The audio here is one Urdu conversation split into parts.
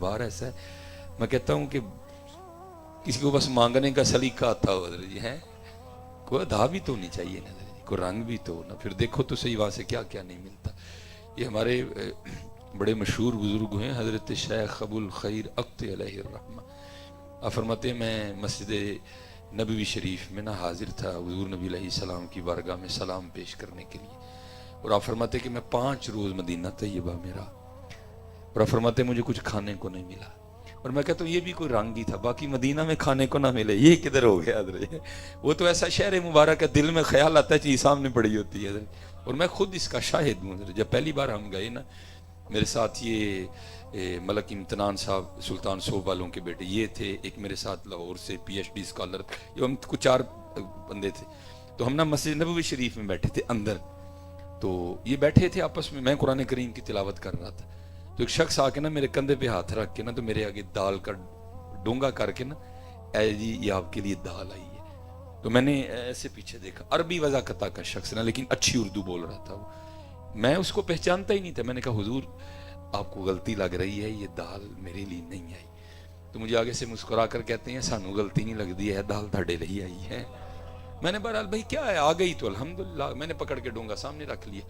دربار ایسا ہے. میں کہتا ہوں کہ کسی کو بس مانگنے کا سلیقہ آتا ہو حضرت جی ہے، کوئی ادا بھی تو ہونی چاہیے نا حضرت جی، کوئی رنگ بھی تو نہ. پھر دیکھو تو صحیح وہاں سے کیا کیا نہیں ملتا. یہ ہمارے بڑے مشہور بزرگ ہیں حضرت شیخ ابو الخیر اقط علیہ الرحمہ. آپ فرماتے ہیں میں مسجد نبوی شریف میں نہ حاضر تھا حضور نبی علیہ السلام کی بارگاہ میں سلام پیش کرنے کے لیے، اور آپ فرماتے کہ میں 5 روز مدینہ طیبہ میں رہا، اور آپ فرماتے مجھے کچھ کھانے کو نہیں ملا. اور میں کہتا ہوں یہ بھی کوئی رنگ ہی تھا، باقی مدینہ میں کھانے کو نہ ملے یہ کدھر ہو گیا حضرت. وہ تو ایسا شہر مبارک ہے، دل میں خیال آتا ہے چیز سامنے پڑی ہوتی ہے حضرت. اور میں خود اس کا شاہد ہوں حضرت. جب پہلی بار ہم گئے نا، میرے ساتھ یہ ملک امتنان صاحب سلطان صوب والوں کے بیٹے یہ تھے، ایک میرے ساتھ لاہور سے پی ایچ ڈی اسکالر، یہ ہم کچھ 4 بندے تھے. تو ہم نا مسجد نبوی شریف میں بیٹھے تھے اندر، تو یہ بیٹھے تھے آپس میں قرآن کریم کی تلاوت کر رہا تھا. تو ایک شخص آ کے نا میرے کندھے پہ ہاتھ رکھ کے نا تو میرے آگے دال کا ڈونگا کر کے نا، اے جی یہ آپ کے لیے دال آئی ہے. تو میں نے ایسے پیچھے دیکھا، عربی وضاقتہ کا شخص نا لیکن اچھی اردو بول رہا تھا وہ. میں اس کو پہچانتا ہی نہیں تھا. میں نے کہا حضور آپ کو غلطی لگ رہی ہے، یہ دال میرے لیے نہیں آئی. تو مجھے آگے سے مسکرا کر کہتے ہیں سانو غلطی نہیں لگتی ہے، دال تھاڑے لئی آئی ہے. میں نے بہرحال بھائی کیا ہے، آ گئی تو الحمدللہ. میں نے پکڑ کے ڈونگا سامنے رکھ لیا.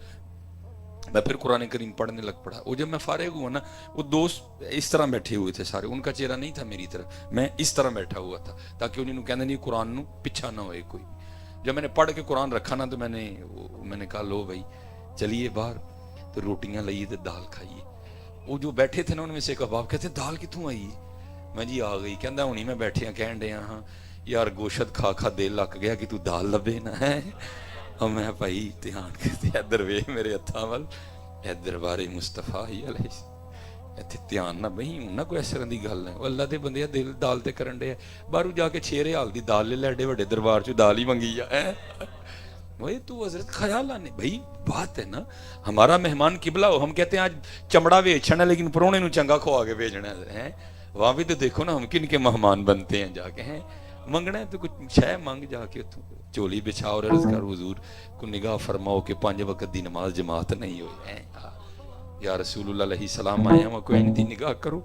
میں پھر قرآن کریم پڑھنے لگ پڑا. وہ جب میں فارغ ہوا نا، وہ دوست اس طرح بیٹھے ہوئے تھے سارے، ان کا چہرہ نہیں تھا میری طرف، میں اس طرح بیٹھا ہوا تھا تاکہ انہوں نے کہنا نہیں قرآن نو پیچھا نہ ہوئے کوئی. جب میں نے پڑھ کے قرآن رکھا نا تو میں نے کہا لو بھائی چلیے باہر. تو روٹیاں لئیے تو دال کھائیے. وہ جو بیٹھے تھے نا ان میں سے ایک احباب کہتے دال کتوں آئی؟ میں جی آ گئی. کہندا ہونی میں بیٹھے کہن ڈیا ہاں یار گوشت کھا کھا دل لک گیا کہ تو دال لبے نہ ہے. اور میں بھائی دھیان کرتے ادھر ویکھ میرے ہتھاں ول، ادھر بارے مصطفیٰ ہی علیہ ایتھے دھیان نہ بہی ہوں نہ کوئی اس طرح دی گل ہے. وہ اللہ دے بندے دل دال تے کرن ڈے باہروں جا کے 6 ریال دی دال لے ایڈے وڈے دربار چ دال ہی منگی جا. وہی تو حضرت خیال آنے بھائی بات ہے نا. ہمارا مہمان قبلہ ہو، ہم کہتے ہیں آج چمڑا بیچنا ہے لیکن پرونے نو چنگا کھوا کے بھیجنا ہے. وہاں بھی تو دیکھو نا ہم کن کے مہمان بنتے ہیں جا کے ہیں. منگنا ہے تو کچھ شے مانگ جا کے چولی بچھا اور عرض کر حضور کو نگاہ فرماؤ کہ 5 وقت دی نماز جماعت نہیں ہوئی ہے. یا رسول اللہ علیہ السلام آئے ہیں کوئی دی نگاہ کرو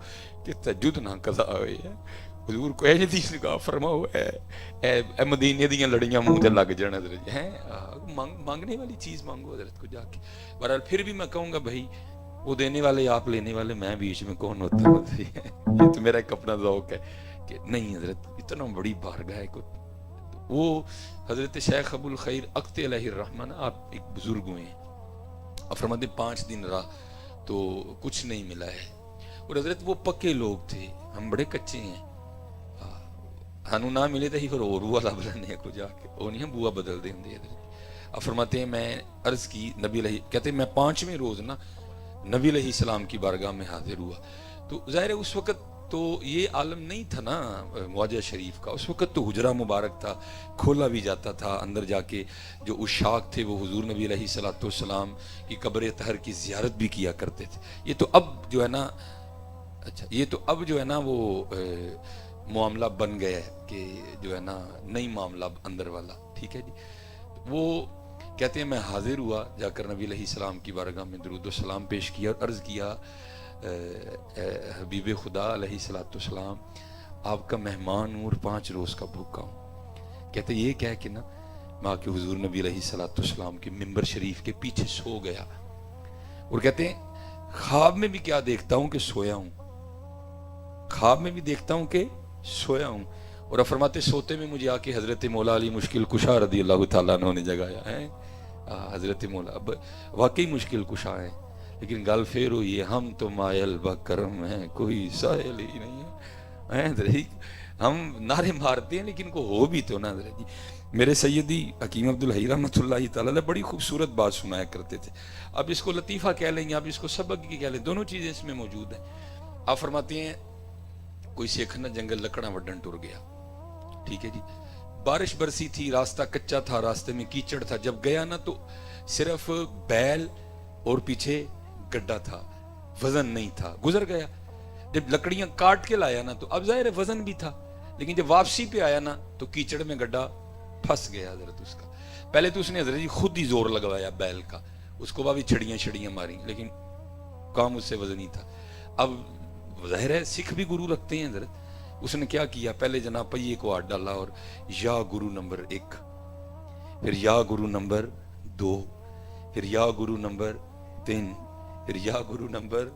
کہ تہجد نہ قضا ہوئے ہے. حضور کو ایج دی نگاہ فرماؤ اے مدینے دیاں لڑیاں منہ تے لگ جان حضرت ہیں. مانگنے والی چیز مانگو حضرت کو جا کے. بہرحال پھر بھی میں کہوں گا بھائی وہ دینے والے آپ لینے والے میں بیچ میں کون ہوتا ہے. یہ تو میرا ایک اپنا ذوق ہے کہ نہیں حضرت اتنا بڑی بارگاہ ہے کو. وہ حضرت شیخ ابو الخیر اقط علیہ الرحمہ آپ ایک بزرگ ہوئے ہیں، اور فرماتے 5 دن رہا تو کچھ نہیں ملا ہے. اور حضرت وہ پکے لوگ تھے، ہم بڑے کچے ہیں. ہنو نہ ملے تو ہی پھر اور بوا لب لینے کو جا کے، وہ نہیں بوا بدل دیں دے. اب فرماتے ہیں میں عرض کی نبی علیہ، کہتے ہیں میں 5ویں روز نا نبی علیہ السلام کی بارگاہ میں حاضر ہوا. تو ظاہر ہے اس وقت تو یہ عالم نہیں تھا نا معجزہ شریف کا. اس وقت تو حجرہ مبارک تھا، کھولا بھی جاتا تھا. اندر جا کے جو عشاق تھے وہ حضور نبی علیہ السلام کی قبر طاہر کی زیارت بھی کیا کرتے تھے. یہ تو اب جو ہے نا اچھا یہ تو اب جو ہے نا وہ معاملہ بن گیا ہے کہ جو ہے نا نئی معاملہ اندر والا. ٹھیک ہے جی. وہ کہتے ہیں میں حاضر ہوا، جا کر نبی علیہ السلام کی بارگاہ میں درود و سلام پیش کیا اور عرض کیا حبیب خدا علیہ السلام آپ کا مہمان ہوں اور 5 روز کا بھوکا ہوں. کہتے یہ کہہ کے نا میں کہ حضور نبی علیہ السلام کے ممبر شریف کے پیچھے سو گیا. اور کہتے ہیں خواب میں بھی کیا دیکھتا ہوں کہ سویا ہوں، خواب میں بھی دیکھتا ہوں کہ سویا ہوں. اور فرماتے سوتے میں مجھے آ کے حضرت مولا علی مشکل کشا رضی اللہ تعالیٰ عنہ نے جگایا ہے. حضرت مولا اب واقعی مشکل کشا ہے، لیکن گل پھر ہوئی ہے ہم تو مائل بکرم ہیں کوئی سائل ہی نہیں ہے. ہم نعرے مارتے ہیں لیکن کو ہو بھی تو نا حضرت جی. میرے سیدی حکیم عبدالحی رحمۃ اللہ تعالیٰ بڑی خوبصورت بات سنایا کرتے تھے. اب اس کو لطیفہ کہہ لیں گے، اب اس کو سبق کی کہہ لیں، دونوں چیزیں اس میں موجود ہیں. آپ فرماتے ہیں کوئی سکھ نہ جنگل لکڑاں وڈن ٹر گیا. ٹھیک ہے جی. بارش برسی تھی، راستہ کچا تھا، راستے میں کیچڑ تھا. جب گیا نا تو صرف بیل اور پیچھے گڈھا تھا، وزن نہیں تھا. گزر گیا. جب لکڑیاں کاٹ کے لایا نا تو اب ظاہر وزن بھی تھا، لیکن جب واپسی پہ آیا نا تو کیچڑ میں گڈھا پھنس گیا حضرت اس کا. پہلے تو اس نے حضرت جی خود ہی زور لگوایا بیل کا، اس کو بھی چھڑیاں ماری، لیکن کام اس سے وزنی تھا. اب ظاہر ہے سکھ بھی گرو رکھتے ہیں حضرت. اس نے کیا کیا, پہلے جناب پہیے کو ہاتھ ڈالا اور یا گرو نمبر 1, پھر یا گرو نمبر 2, پھر یا گرو نمبر 3, پھر یا گرو نمبر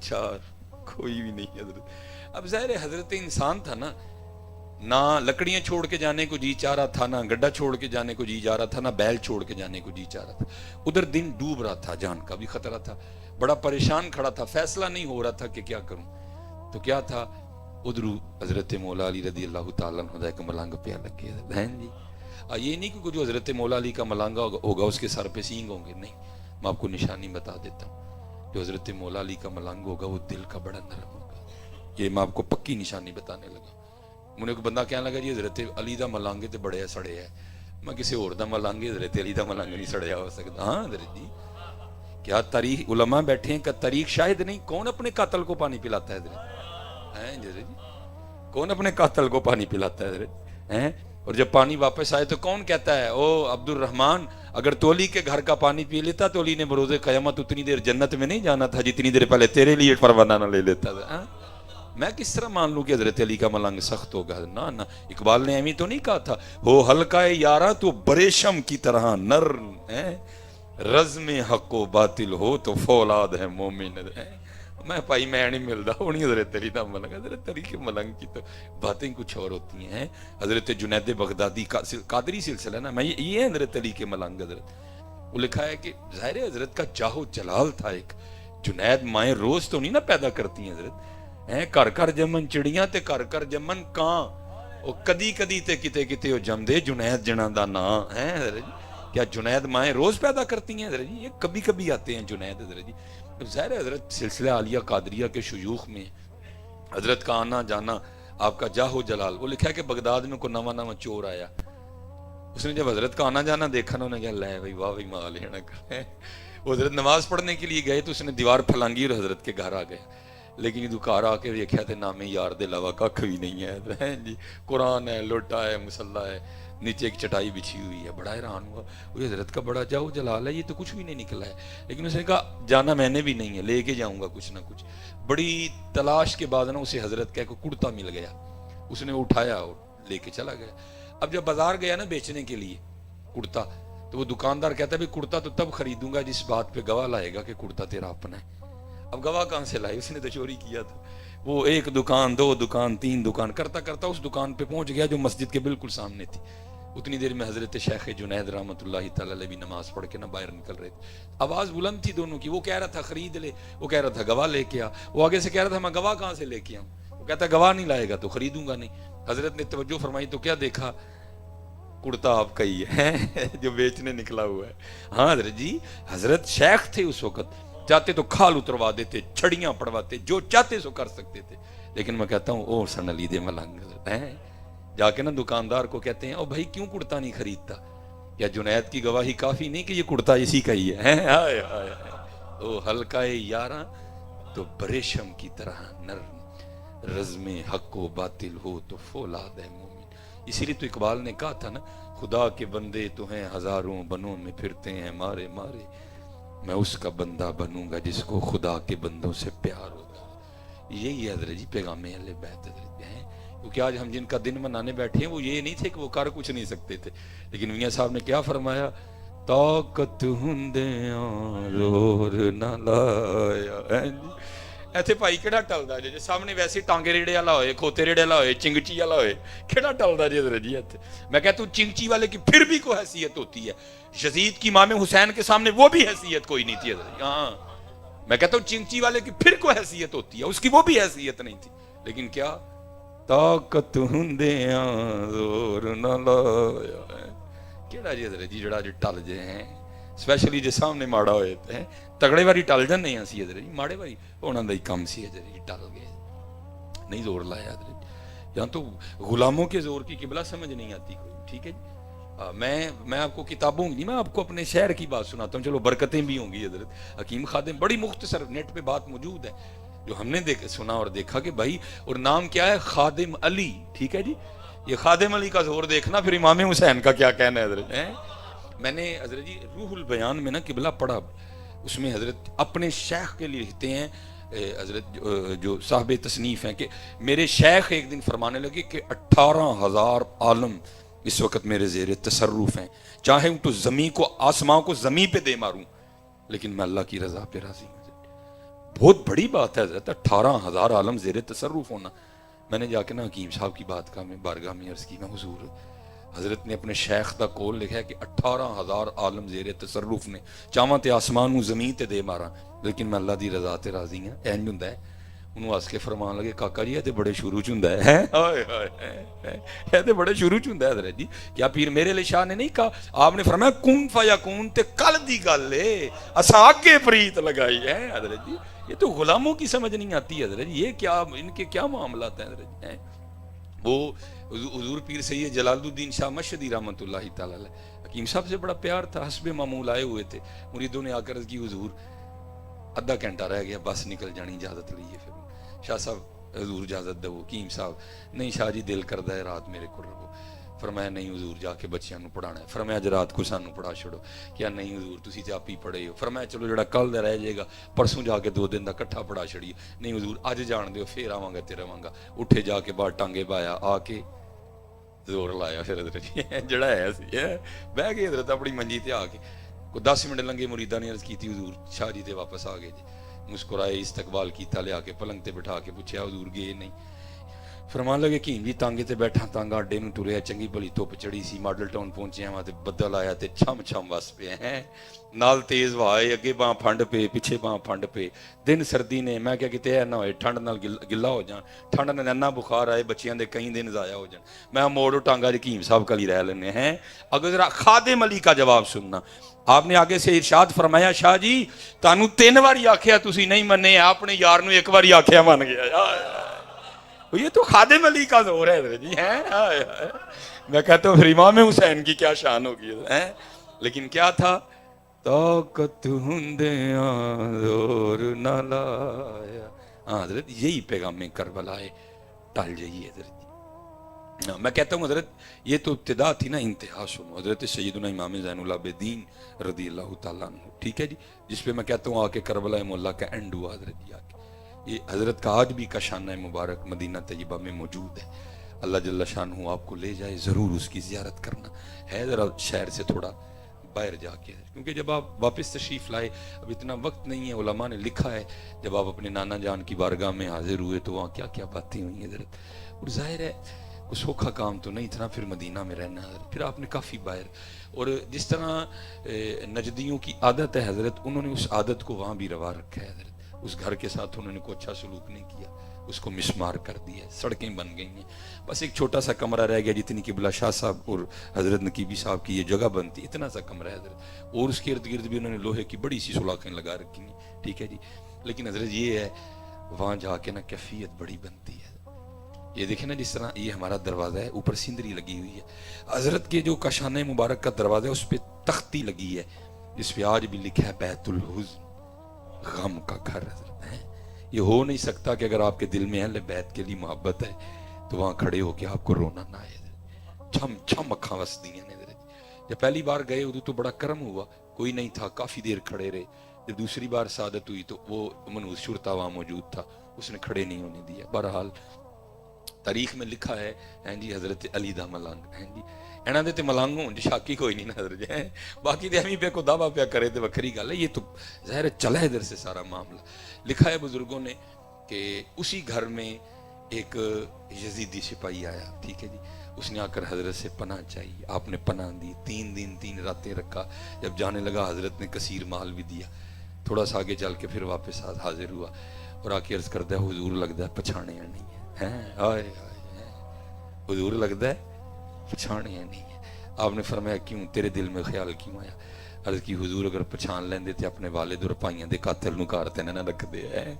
4. کوئی بھی نہیں حضرت. اب ظاہر ہے حضرت انسان تھا نا, نہ لکڑیاں چھوڑ کے جانے کو جی چاہ رہا تھا, نہ گڈھا چھوڑ کے جانے کو جی چاہ رہا تھا, نہ بیل چھوڑ کے جانے کو جی چاہ رہا تھا. ادھر دن ڈوب رہا تھا, جان کا بھی خطرہ تھا, بڑا پریشان کھڑا تھا, فیصلہ نہیں ہو رہا تھا کہ کیا کروں. تو کیا تھا, ادھر حضرت مولا علی رضی اللہ تعالیٰ عنہ ایک ملنگ پہ لگے بہن جی. یہ نہیں کہ جو حضرت مولا علی کا ملنگا ہوگا اس کے سر پہ سینگ ہوں گے, نہیں, میں آپ کو نشانی بتا دیتا ہوں. جو حضرت مولا علی کا ملنگ ہوگا وہ دل کا بڑا نرم ہوگا. یہ میں آپ کو پکی نشانی بتانے لگا. مجھے کوئی بندہ کہنے لگا جی حضرت علی دا ملنگ تے بڑے سڑے ہے. میں کسی اور دا ملنگ حضرت علی دا ملنگ نہیں سڑیا ہو سکتا. ہاں حضرت جی, کیا تاریخ علماء بیٹھے ہیں کہ تاریخ شاہد نہیں. کون اپنے قاتل کو پانی پلاتا ہے حضرت جی؟ کون اپنے قاتل کو پانی پلاتا ہے حضرت؟ اور جب پانی واپس آئے تو کون کہتا ہے او عبد الرحمن, اگر تو علی کے گھر کا پانی پی لیتا تو علی نے بروز قیامت اتنی دیر جنت میں نہیں جانا تھا جتنی دیر پہلے تیرے لیے پروانہ نہ لے لیتا تھا. میں کس طرح مان لوں کہ حضرت علی کا ملنگ سخت ہوگا؟ نہ, اقبال نے ایمی تو نہیں کہا تھا, ہو ہلکا یارا تو بریشم کی طرح نرم ہے, رزم حق و باطل ہو تو فولاد ہے مومن. میں پائی میں نہیں ملتا ہونی حضرت علی دا ملنگ. حضرت علی کے ملنگ کی تو باتیں کچھ اور ہوتی ہیں. حضرت جنید بغدادی قادری سلسلہ نا, میں یہ ہے حضرت علی کے ملنگ. حضرت وہ لکھا ہے کہ ظاہر ہے حضرت کا جاہو جلال تھا ایک. جنید مائیں روز تو نہیں نا پیدا کرتی ہیں حضرت, کر کر جمن چڑیاں تے کر کر جمن کان, او کدی کدی تے کتے کتے او جم دے جنید جنا دا نام ہے. حضرت کیا جنید مائیں روز پیدا کرتی ہیں حضرت جی؟ یہ کبھی کبھی آتے ہیں جنید. حضرت جی ظاہر ہے حضرت سلسلہ عالیہ قادریہ کے شیوخ میں حضرت کا آنا جانا, آپ کا جاہو جلال. وہ لکھا ہے کہ بغداد میں کوئی نواں چور آیا, اس نے جب حضرت کا آنا جانا دیکھا نا, انہوں نے کہا لے بھائی واہ بھائی مال ہے نا. وہ حضرت نماز پڑھنے کے لیے گئے تو اس نے دیوار پھلانگی اور حضرت کے گھر آ گئے. لیکن یہ دکار آ کے دیکھا تھے نام یار دے علاوہ کھ بھی نہیں ہے جی. قرآن ہے, لوٹا ہے, مسلح ہے, نیچے ایک چٹائی بچھی ہوئی ہے. بڑا حیران ہوا, وہ حضرت کا بڑا جاؤ جلال ہے, یہ تو کچھ بھی نہیں نکلا ہے. لیکن اس نے کہا جانا میں نے بھی نہیں ہے, لے کے جاؤں گا کچھ نہ کچھ. بڑی تلاش کے بعد نا اسے حضرت کا ایک کرتا مل گیا, اس نے اٹھایا اور لے کے چلا گیا. اب جب بازار گیا نا بیچنے کے لیے کرتا, تو وہ دکاندار کہتا ہے کرتا تو تب خریدوں گا جس بات پہ گواہ لائے گا کہ کرتا تیرا اپنا ہے. اب گواہ کہاں سے لائے, اس نے تو چوری کیا تھا. وہ ایک دکان, 2 دکان, 3 دکان کرتا کرتا اس دکان پہ پہنچ گیا جو مسجد کے بالکل سامنے تھی. اتنی دیر میں حضرت شیخ جنید رحمۃ اللہ تعالی علیہ بھی نماز پڑھ کے نا باہر نکل رہے تھے. آواز بلند تھی دونوں کی. وہ کہہ رہا تھا خرید لے, وہ کہہ رہا تھا گواہ لے کے آ. وہ آگے سے کہہ رہا تھا میں گواہ کہاں سے لے کے آؤں, وہ کہتا گواہ نہیں لائے گا تو خریدوں گا نہیں. حضرت نے توجہ فرمائی تو کیا دیکھا, کرتا آپ کا ہی ہے جو بیچنے نکلا ہوا ہے. ہاں حضرت جی, حضرت شیخ تھے اس وقت, چاہتے تو کھال اتروا دیتے, چھڑیاں پڑواتے, جو چاہتے سو کر سکتے تھے. لیکن میں کہتا ہوں او سن علی دے ملنگ ہیں, جا کے نا دکاندار کو کہتے ہیں او بھائی کیوں کرتا نہیں خریدتا, کیا جنید کی گواہی کافی نہیں کہ یہ کرتا اسی کا ہی ہے؟ ہائے ہائے, او ہلکا یاراں تو بریشم کی طرح نرم, رزم حق و باطل ہو تو فولاد ہے مومن. اسی لیے تو اقبال نے کہا تھا نا, خدا کے بندے تو ہیں ہزاروں, بنوں میں پھرتے ہیں مارے مارے, میں اس کا بندہ بنوں گا جس کو خدا کے بندوں سے پیار ہوگا. یہی ہے حضرت جی پیغام اہل بیت حضرت ہیں. کیونکہ آج ہم جن کا دن منانے بیٹھے ہیں وہ یہ نہیں تھے کہ وہ کر کچھ نہیں سکتے تھے, لیکن میاں صاحب نے کیا فرمایا, طاقت ہندیاں زور نہ لایا. ایتھے بھائی کیڑا ٹلدا جی, سامنے ویسے ٹانگے ریڑے والا ہوئے, کھوتے ریڑے والا ہوئے, چنگچی والا ہوئے, کیڑا ٹلدا جی حضرت جی ایتھے. میں کہتا ہوں چنگچی والے کی پھر بھی کوئی حیثیت ہوتی ہے, یزید کی امام حسین کے سامنے وہ بھی حیثیت کوئی نہیں تھی حضرت. ہاں میں کہتا ہوں چنگچی والے کی پھر کوئی حیثیت ہوتی ہے, اس کی وہ بھی حیثیت نہیں تھی. لیکن کیا طاقت ہندیاں زور نہ لایا, کیڑا جی حضرت جی جڑا جی ٹل جے ہیں, سپیشلی جے سامنے ماڑا ہوئے ہیں, تگڑے واری ٹل جاندے ہیں اسی حضرت جی, ماڑے واری ہونا دا ہی کم سی حضرت جی, ٹل گئے نہیں زور لایا حضرت. یہاں تو غلاموں کے زور کی قبلہ سمجھ نہیں آتی کوئی. ٹھیک ہے جی, میں آپ کو کتابوں کی, میں آپ کو اپنے شہر کی بات سناتا ہوں, چلو برکتیں بھی ہوں گی حضرت. حکیم خادم بڑی مختصر نیٹ پہ بات موجود ہے جو ہم نے سنا اور دیکھا کہ بھائی, اور نام کیا ہے, خادم علی. ٹھیک ہے جی, یہ خادم علی کا زور دیکھنا, پھر امام حسین کا کیا کہنا ہے حضرت. میں نے حضرت جی روح البیان میں نا قبلہ پڑھا, اس میں حضرت اپنے شیخ کے لیے لکھتے ہیں حضرت جو صاحب تصنیف ہیں کہ میرے شیخ ایک دن فرمانے لگے کہ 18,000 عالم اس وقت میرے زیر تصرف ہیں، چاہے تو زمین کو آسمان کو زمین پہ دے ماروں لیکن میں اللہ کی رضا پہ راضی ہوں۔ بہت بڑی بات ہے حضرت 18,000 عالم زیر تصرف ہونا۔ میں نے جا کے نا حکیم صاحب کی بارگاہ میں عرض کی، میں حضور حضرت نے اپنے شیخ دا کول لکھا ہے کہ 18,000 عالم زیر تصرف نے، چاہاں تے آسمان نو زمین تے دے مارا لیکن میں اللہ دی رضا تے راضی ہاں۔ اینج ہوندا ہے۔ انہوں ہس کے فرمان لگے، کاکا جی یہ تے بڑے شروع چ ہوندا ہے، ہائے ہائے یہ تے بڑے شروع چ ہوندا ہے حضرت جی۔ کیا پیر میرے علیہ شاہ نے نہیں کہا؟ آپ نے فرمایا کن فیکون تے کل دی گل ہے، اساں اگے پریت لگائی ہے حضرت جی۔ یہ تو غلاموں کی سمجھ نہیں آتی حضرت جی، یہ کیا ان کے کیا معاملات ہیں حضرت جی۔ وہ حضور پیر سید جلال الدین شاہ مشہدی رحمۃ اللہ تعالی علیہ، حکیم صاحب سے بڑا پیار تھا، حسب معمول آئے ہوئے تھے، مریدوں نے آ کر کی حضور آدھا گھنٹہ رہ گیا بس نکل جانی، اجازت لیے۔ پھر شاہ صاحب حضور اجازت دو، حکیم صاحب نہیں شاہ جی دل کردا ہے رات میرے کو رہو۔ فرمایا نہیں حضور جا کے بچیاں نو پڑھانا ہے۔ فرمایا اج رات کو سانو پڑھا چھڑو۔ کیا نہیں حضور تسی تے آپ ہی پڑھے ہو۔ فرمایا چلو جڑا کل دا رہ جائے گا پرسوں جا کے 2 دن دا کٹھا پڑھا چھڑیے۔ نہیں حضور اج جان دیو پھر آواں گا تے رواں گا۔ اٹھے جا کے باہر ٹانگے بایا، آ کے زور لایا پھر حضرت جڑا ہے سی بہ گئے حضرت اپنی منجی تے آ کے۔ کوئی 10 منٹ لنگے مریداں نے عرض کی تھی حضور شاہ جی تے واپس آ گئے جی۔ مسکرائے، استقبال کیتا، لیا کے پلنگ تے بٹھا کے پوچھا حضور گئے نہیں؟ فرمان لگے کہ جی تانگے تے بیٹھا، تانگا اڈے نو ٹریا، چنگی بھلی دھوپ چڑھی سی، ماڈل ٹاؤن پہنچے ہاں تے بدل آیا تے چھم چھم وس پے ہیں، نال تیز وہائے، اگے باں پھنڈ پے پیچھے باں پھنڈ پے، دن سردی نے، میں کیا کتے اے نہ ہوئے ٹھنڈ نال گلا ہو جان، ٹھنڈ نے ننا بخار آئے بچیاں دے کئی دن ضائع ہو جان، میں موڑو ٹانگا حکیم صاحب کل ہی رہ لینے ہیں۔ اگر ذرا خادم علی کا جواب سننا، آپ نے آگے سے ارشاد فرمایا شاہ جی تانوں 3 واری آکھیا تسی نہیں منے، آپ نے یار نو 1 واری آکھیا من گیا۔ یہ تو خادم علی کا زور ہے حضرت جی ہیں۔ میں کہتا ہوں پھر امام حسین کی کیا شان ہوگی ہے، لیکن کیا تھا؟ طاقت ہندیاں زور نہ لایا۔ ہاں حضرت یہی پیغام کربلا ہے، ٹال جائیے حضرت جی۔ میں کہتا ہوں حضرت یہ تو ابتدا تھی نا، انتہا سنو۔ حضرت سیدنا امام زین العابدین رضی اللہ تعالیٰ عنہ، ٹھیک ہے جی، جس پہ میں کہتا ہوں آ کے کربلا مولا کا اینڈ ہوا حضرت جی۔ آ کے یہ حضرت کا آج بھی کا شانہ مبارک مدینہ طیبہ میں موجود ہے۔ اللہ جل شانہ آپ کو لے جائے، ضرور اس کی زیارت کرنا ہے، ذرا شہر سے تھوڑا باہر جا کے، کیونکہ جب آپ واپس تشریف لائے، اب اتنا وقت نہیں ہے، علماء نے لکھا ہے جب آپ اپنے نانا جان کی بارگاہ میں حاضر ہوئے تو وہاں کیا کیا باتیں ہوئی حضرت، اور ظاہر ہے کوئی سوکھا کام تو نہیں تھا پھر مدینہ میں رہنا حضرت، پھر آپ نے کافی باہر، اور جس طرح نجدیوں کی عادت ہے حضرت، انہوں نے اس عادت کو وہاں بھی روا رکھا ہے حضرت، اس گھر کے ساتھ انہوں نے کوئی اچھا سلوک نہیں کیا، اس کو مسمار کر دیا، سڑکیں بن گئی ہیں، بس ایک چھوٹا سا کمرہ رہ گیا جتنی کہ قبلہ شاہ صاحب اور حضرت نقیبی صاحب کی یہ جگہ بنتی، اتنا سا کمرہ ہے حضرت، اور اس کے ارد گرد بھی انہوں نے لوہے کی بڑی سی سلاخیں لگا رکھی ہیں، ٹھیک ہے جی، لیکن حضرت یہ ہے وہاں جا کے نا کیفیت بڑی بنتی ہے۔ یہ دیکھیں نا جس طرح یہ ہمارا دروازہ ہے، اوپر سندری لگی ہوئی ہے، حضرت کے جو کاشانہ مبارک کا دروازہ ہے اس پہ تختی لگی ہے جس پہ آج بھی لکھا ہے بیت الحزن، غم کا گھر حضرت ہے۔ یہ ہو نہیں سکتا کہ اگر آپ کے دل میں اہل بیت کے لیے محبت ہے تو وہاں کھڑے ہو کے آپ کو رونا نہ آئے، چھم چھم اکھاں وسدیاں نے حضرت۔ جب پہلی بار گئے ادو تو بڑا کرم ہوا، کوئی نہیں تھا، کافی دیر کھڑے رہے، جب دوسری بار سعادت ہوئی تو وہ منوس شرطا وہاں موجود تھا، اس نے کھڑے نہیں ہونے دیا۔ بہرحال تاریخ میں لکھا ہے جی حضرت علی دا ملنگ ہیں جی، اینا دے تے ملنگ ہون جی شاکی کوئی نہیں نہ حضرت جی، باقی دے ہمیں پہ کو دعویٰ پہ کرے تے وکھری گل ہے، یہ تو ظاہر چلا ہے ادھر سے سارا معاملہ۔ لکھا ہے بزرگوں نے کہ اسی گھر میں ایک یزیدی سپاہی آیا، ٹھیک ہے جی، اس نے آ کر حضرت سے پناہ چاہیے، آپ نے پناہ دی، 3 دن 3 راتیں رکھا، جب جانے لگا حضرت نے کثیر مال بھی دیا، تھوڑا سا آگے چل کے پھر واپس حاضر ہوا اور آ کے عرض کرتا ہے حضور لگتا ہے پچھانے نہیں ہے، آئے حضور لگتا ہے پچھانے نہیں ہے۔ آپ نے فرمایا کیوں، تیرے دل میں خیال کیوں آیا؟ عرض کی حضور اگر پچھان لیندے تے اپنے والد اور پائیاں دے قاتل نو کارتے نہ رکھ دے ہیں،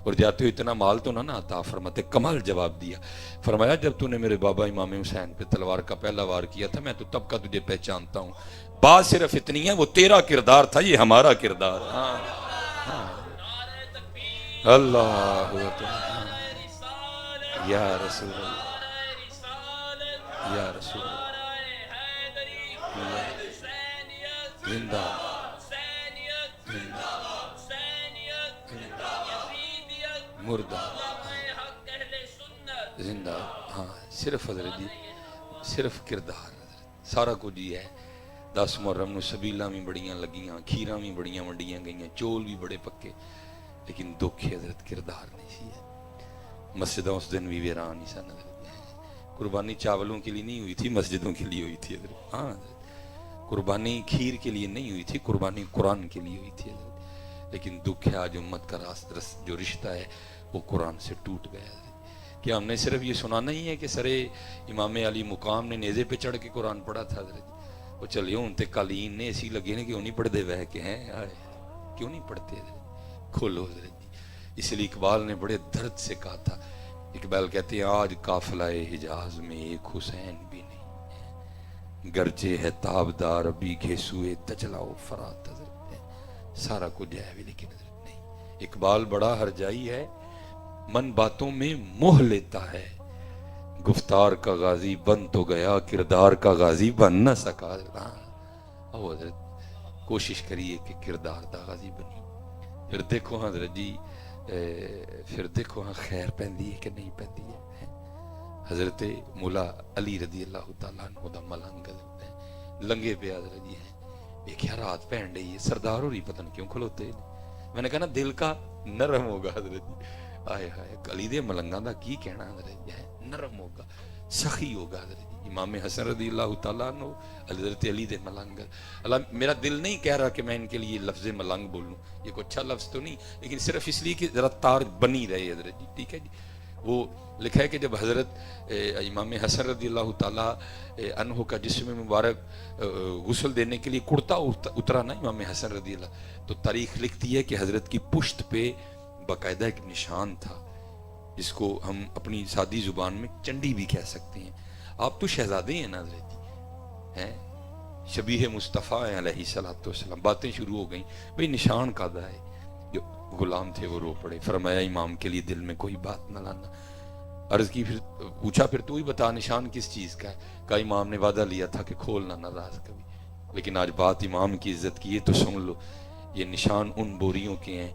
اور جاتے ہو اتنا مال تو نہ عطا فرماتے۔ کمال جواب دیا، فرمایا جب تو نے میرے بابا امام حسین پہ تلوار کا پہلا وار کیا تھا میں تو تب کا تجھے پہچانتا ہوں، بات صرف اتنی ہے وہ تیرا کردار تھا، یہ ہمارا کردار۔ اللہ یا رسول اللہ، یا رسول اللہ، زندہ مردہ زندہ. ہاں صرف حضرت جی صرف کردار حضرت سارا کچھ ہی ہے. 10 محرم نو سبیلاں بھی بڑیاں لگیاں, کھیراں بھی بڑیاں ونڈیاں گئیاں, چول بھی بڑے پکے, لیکن دکھ حضرت کردار نہیں سی ہے. مسجدیں اس دن بھی ویران ہی سن حضرت. قربانی چاولوں کے لیے نہیں ہوئی تھی, مسجدوں کے لیے ہوئی تھی حضرت. ہاں حضرت قربانی کھیر کے لیے نہیں ہوئی تھی, قربانی قرآن کے لیے ہوئی تھی حضرت. لیکن دکھ ہے آج امت کا جو رشتہ ہے وہ قرآن سے ٹوٹ گیا حضرت. کیا ہم نے صرف یہ سنانا ہی ہے کہ سرے امام علی مقام نے نیزے پہ چڑھ کے قرآن پڑھا تھا حضرت. وہ چلیے ہوں تے قالین نے ایسی لگے نا کیوں نہیں پڑھتے بہ کے ہیں, کیوں نہیں پڑھتے حضرت. کھولو حضرت جی. اس لیے اقبال نے بڑے درد سے کہا تھا. اقبال کہتے ہیں آج قافلہ حجاز میں ایک حسین بھی نہیں, گرچہ ہے تابدار ابھی گھیسوئے دجلہ و فرات حضرت. سارا کچھ ہے بھی لیکن حضرت نہیں. اقبال بڑا ہرجائی ہے, من باتوں میں موہ لیتا ہے, گفتار کا غازی بن تو گیا کردار کا غازی بن نہ سکا. او حضرت کوشش کریے کہ کردار دا غازی بنی. پھر دیکھو حضرت جی پھر دیکھو ہاں خیر پہندی ہے کہ نہیں پہندی ہے. حضرت مولا علی رضی اللہ تعالیٰ عنہ دا ملنگ لنگے پہ حضرت جی ہیں, دیکھیا رات پہن رہی ہے, سردار ہو رہی پتہ نہیں کیوں کھلوتے ہیں. میں نے کہا نا دل کا نرم ہوگا حضرت جی. آئے ہائے علی دے ملنگاں دا کی کہنا حضرت جی, نرم ہوگا سخی ہوگا حضرت جی. امام حسن رضی اللہ تعالیٰ عنہ حضرت علی دے ملنگ. اللہ میرا دل نہیں کہہ رہا کہ میں ان کے لیے لفظ ملنگ بولوں, یہ کوئی اچھا لفظ تو نہیں, لیکن صرف اس لیے کہ ذرا تار بنی رہے حضرت جی. ٹھیک ہے جی. وہ لکھا ہے کہ جب حضرت امام حسن رضی اللہ تعالیٰ عنہ کا جسم مبارک غسل دینے کے لیے کرتا اترا نا امام حسن رضی اللہ, تو تاریخ لکھتی ہے کہ حضرت کی پشت پہ باقاعدہ ایک نشان تھا جس کو ہم اپنی سادی زبان میں چنڈی بھی کہہ سکتے ہیں. آپ تو شہزادے ہیں نا حضرت جی, ہیں شبیہ مصطفیٰ ہیں علیہ الصلوۃ والسلام. باتیں شروع ہو گئیں, بھئی نشان قادا ہے. جو غلام تھے وہ رو پڑے, فرمایا امام کے لیے دل میں کوئی بات نہ لانا. عرض کی پھر پوچھا پھر تو ہی بتا نشان کس چیز کا ہے. کہا امام نے وعدہ لیا تھا کہ کھولنا نہ راز کبھی, لیکن آج بات امام کی عزت کی ہے تو سن لو. یہ نشان ان بوریوں کے ہیں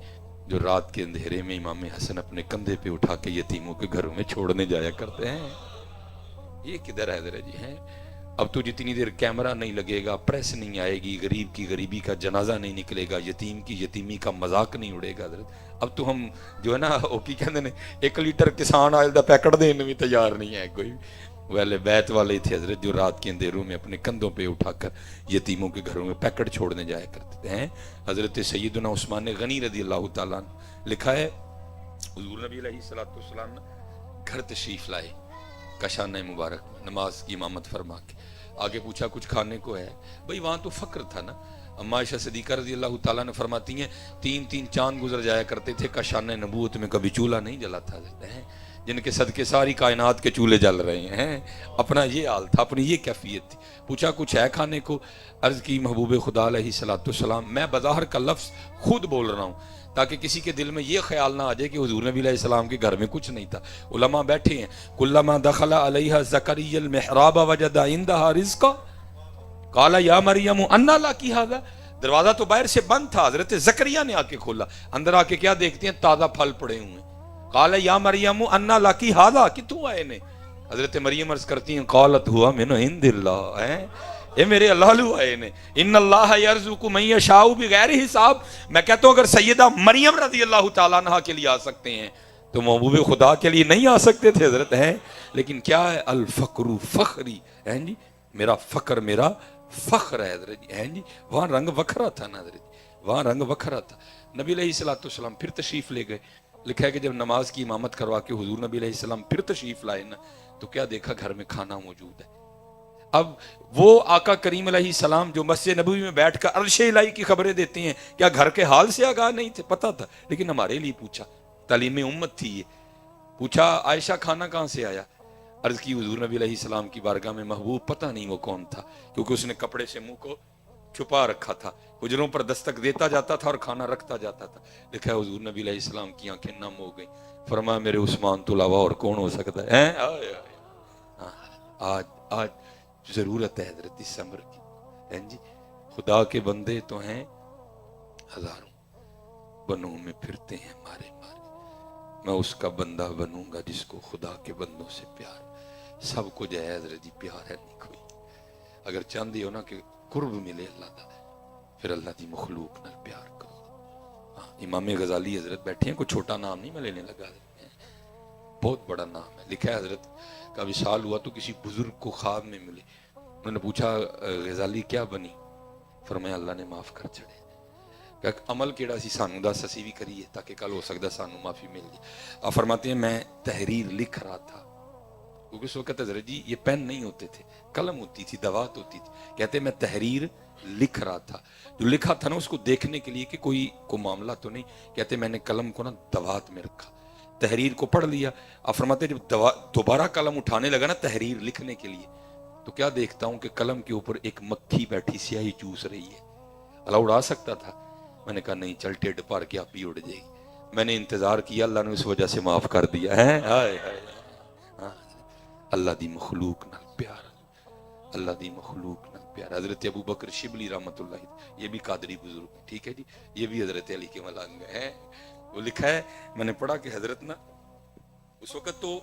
جو رات کے اندھیرے میں امام حسن اپنے کندھے پہ اٹھا کے یتیموں کے گھروں میں چھوڑنے جایا کرتے ہیں. یہ کدھر ہے حضرت جی ہیں. اب تو جتنی دیر کیمرہ نہیں لگے گا, پریس نہیں آئے گی, غریب کی غریبی کا جنازہ نہیں نکلے گا, یتیم کی یتیمی کا مذاق نہیں اڑے گا حضرت. اب تو ہم جو ہے نا وہ کی کہتے ہیں 1 لیٹر کسان آئل دا پیکٹ دینے بھی تیار نہیں ہے کوئی. ویلے بیت والے تھے حضرت جو رات کے اندھیروں میں اپنے کندھوں پہ اٹھا کر یتیموں کے گھروں میں پیکٹ چھوڑنے جایا کرتے ہیں. حضرت سیدنا عثمان غنی رضی اللہ تعالیٰ عنہ لکھا ہے حضور نبی علیہ الصلوۃ والسلام گھر تشریف لائے کشانہ مبارک میں نماز کی امامت فرما کے. آگے پوچھا کچھ کھانے کو ہے, بھئی وہاں تو فقر تھا نا. اما عائشہ صدیقہ رضی اللہ تعالیٰ نے فرماتی ہیں 3 چاند گزر جایا کرتے تھے, کشانہ نبوت میں کبھی چولہا نہیں جلا تھا ہیں, جن کے صدقے ساری کائنات کے چولہے جل رہے ہیں. اپنا یہ حال تھا, اپنی یہ کیفیت تھی. پوچھا کچھ ہے کھانے کو. عرض کی محبوب خدا علیہ الصلوۃ والسلام, میں بظاہر کا لفظ خود بول رہا ہوں تاکہ کسی کے دل میں یہ خیال نہ آ جائے کہ حضور نبی علیہ السلام کے گھر میں کچھ نہیں تھا. علماء بیٹھے ہیں, کلما دخل علیہا زکریا المحراب وجد عندها رزقا قال یا مریم انا لکی ھذا. دروازہ تو باہر سے بند تھا, حضرت زکریا نے آ کے کھولا, اندر آ کے کیا دیکھتے ہیں تازہ پھل پڑے ہوئے ہیں. قال یا مریم انا لکی ھذا, کتوں آئے نے. حضرت مریم عرض کرتی ہیں قالت ہوا من عند اللہ, اے میرے اللہ لو آئے نے. ان اللہ یرزق من یشاء بغیر حساب. میں کہتا ہوں اگر سیدہ مریم رضی اللہ تعالیٰ عنہ کے لیے آ سکتے ہیں تو محبوب خدا کے لیے نہیں آ سکتے تھے حضرت ہیں. لیکن کیا ہے الفقر فخری, ہیں جی میرا فقر میرا فخر ہے حضرت جی, ہیں جی. وہاں رنگ وکھرا تھا نا حضرت جی, وہاں رنگ وکھرا تھا. نبی علیہ الصلوۃ والسلام پھر تشریف لے گئے. لکھا ہے کہ جب نماز کی امامت کروا کے حضور نبی علیہ السلام پھر تشریف لائے نا, تو کیا دیکھا گھر میں کھانا موجود ہے. اب وہ آقا کریم علیہ السلام جو مسجد نبوی میں بیٹھ کر عرش الہی کی خبریں دیتے ہیں, کیا گھر کے حال سے آگاہ نہیں تھے؟ پتہ تھا, لیکن ہمارے لیے پوچھا. تعلیم امت تھی یہ. پوچھا عائشہ کھانا کہاں سے آیا؟ عرض کی حضور نبی علیہ السلام کی بارگاہ میں محبوب پتہ نہیں وہ کون تھا, کیونکہ اس نے کپڑے سے منہ کو چھپا رکھا تھا. حجروں پر دستک دیتا جاتا تھا اور کھانا رکھتا جاتا تھا. لکھا ہے حضور نبی علیہ السلام کی آنکھیں نم ہو گئیں. فرمایا میرے عثمان تو علاوہ اور کون ہو سکتا ہے. آج ضرورت ہے حضرت اس صبر کی, ہیں جی. خدا کے بندے تو ہیں ہزاروں, بنوں میں پھرتے ہیں مارے مارے. میں اس کا بندہ بنوں گا جس کو خدا کے بندوں سے پیار. سب کو جو ہے حضرت جی پیار ہے نہیں کوئی. اگر چاہتے ہو نا کہ قرب ملے اللہ دا, پھر اللہ دی مخلوق نال پیار کرو. امام غزالی حضرت بیٹھے ہیں, کوئی چھوٹا نام نہیں میں لینے لگا, بہت بڑا نام ہے. لکھا ہے حضرت کا وصال ہوا تو کسی بزرگ کو خواب میں ملے. انہوں نے پوچھا غزالی کیا بنی؟ فرمایا اللہ نے معاف کر چھڑے. کہ عمل کیڑا سی سانو دس اسی بھی کریے تاکہ کل ہو سکتا سانو معافی مل جائے. آپ فرماتے ہیں میں تحریر لکھ رہا تھا, کیونکہ اس وقت حضرت جی یہ پین نہیں ہوتے تھے, قلم ہوتی تھی, دوات ہوتی تھی. کہتے ہیں میں تحریر لکھ رہا تھا. جو لکھا تھا نا اس کو دیکھنے کے لیے کہ کوئی معاملہ تو نہیں. کہتے میں نے قلم کو نا دوات میں رکھا, تحریر کو پڑھ لیا. آپ فرماتے ہیں جب دوبارہ قلم اٹھانے لگا نا تحریر لکھنے کے لیے, تو کیا دیکھتا ہوں کہ قلم کے اوپر ایک مکھی بیٹھی سیاہی چوس رہی ہے. اللہ اڑا سکتا تھا. میں نے کہا نہیں, چل ٹیڈ پار کے آپ ہی اڑ جائے گی. میں نے انتظار کیا, اللہ نے اس وجہ سے معاف کر دیا ہے. اللہ دی مخلوق نال پیار, اللہ دی مخلوق نال پیار. حضرت ابو بکر شبلی رحمت اللہ, یہ بھی قادری بزرگ, ٹھیک ہے جی, یہ بھی حضرت علی کے ملانگ ہیں. وہ لکھا ہے میں نے پڑھا کہ حضرت نا اس وقت تو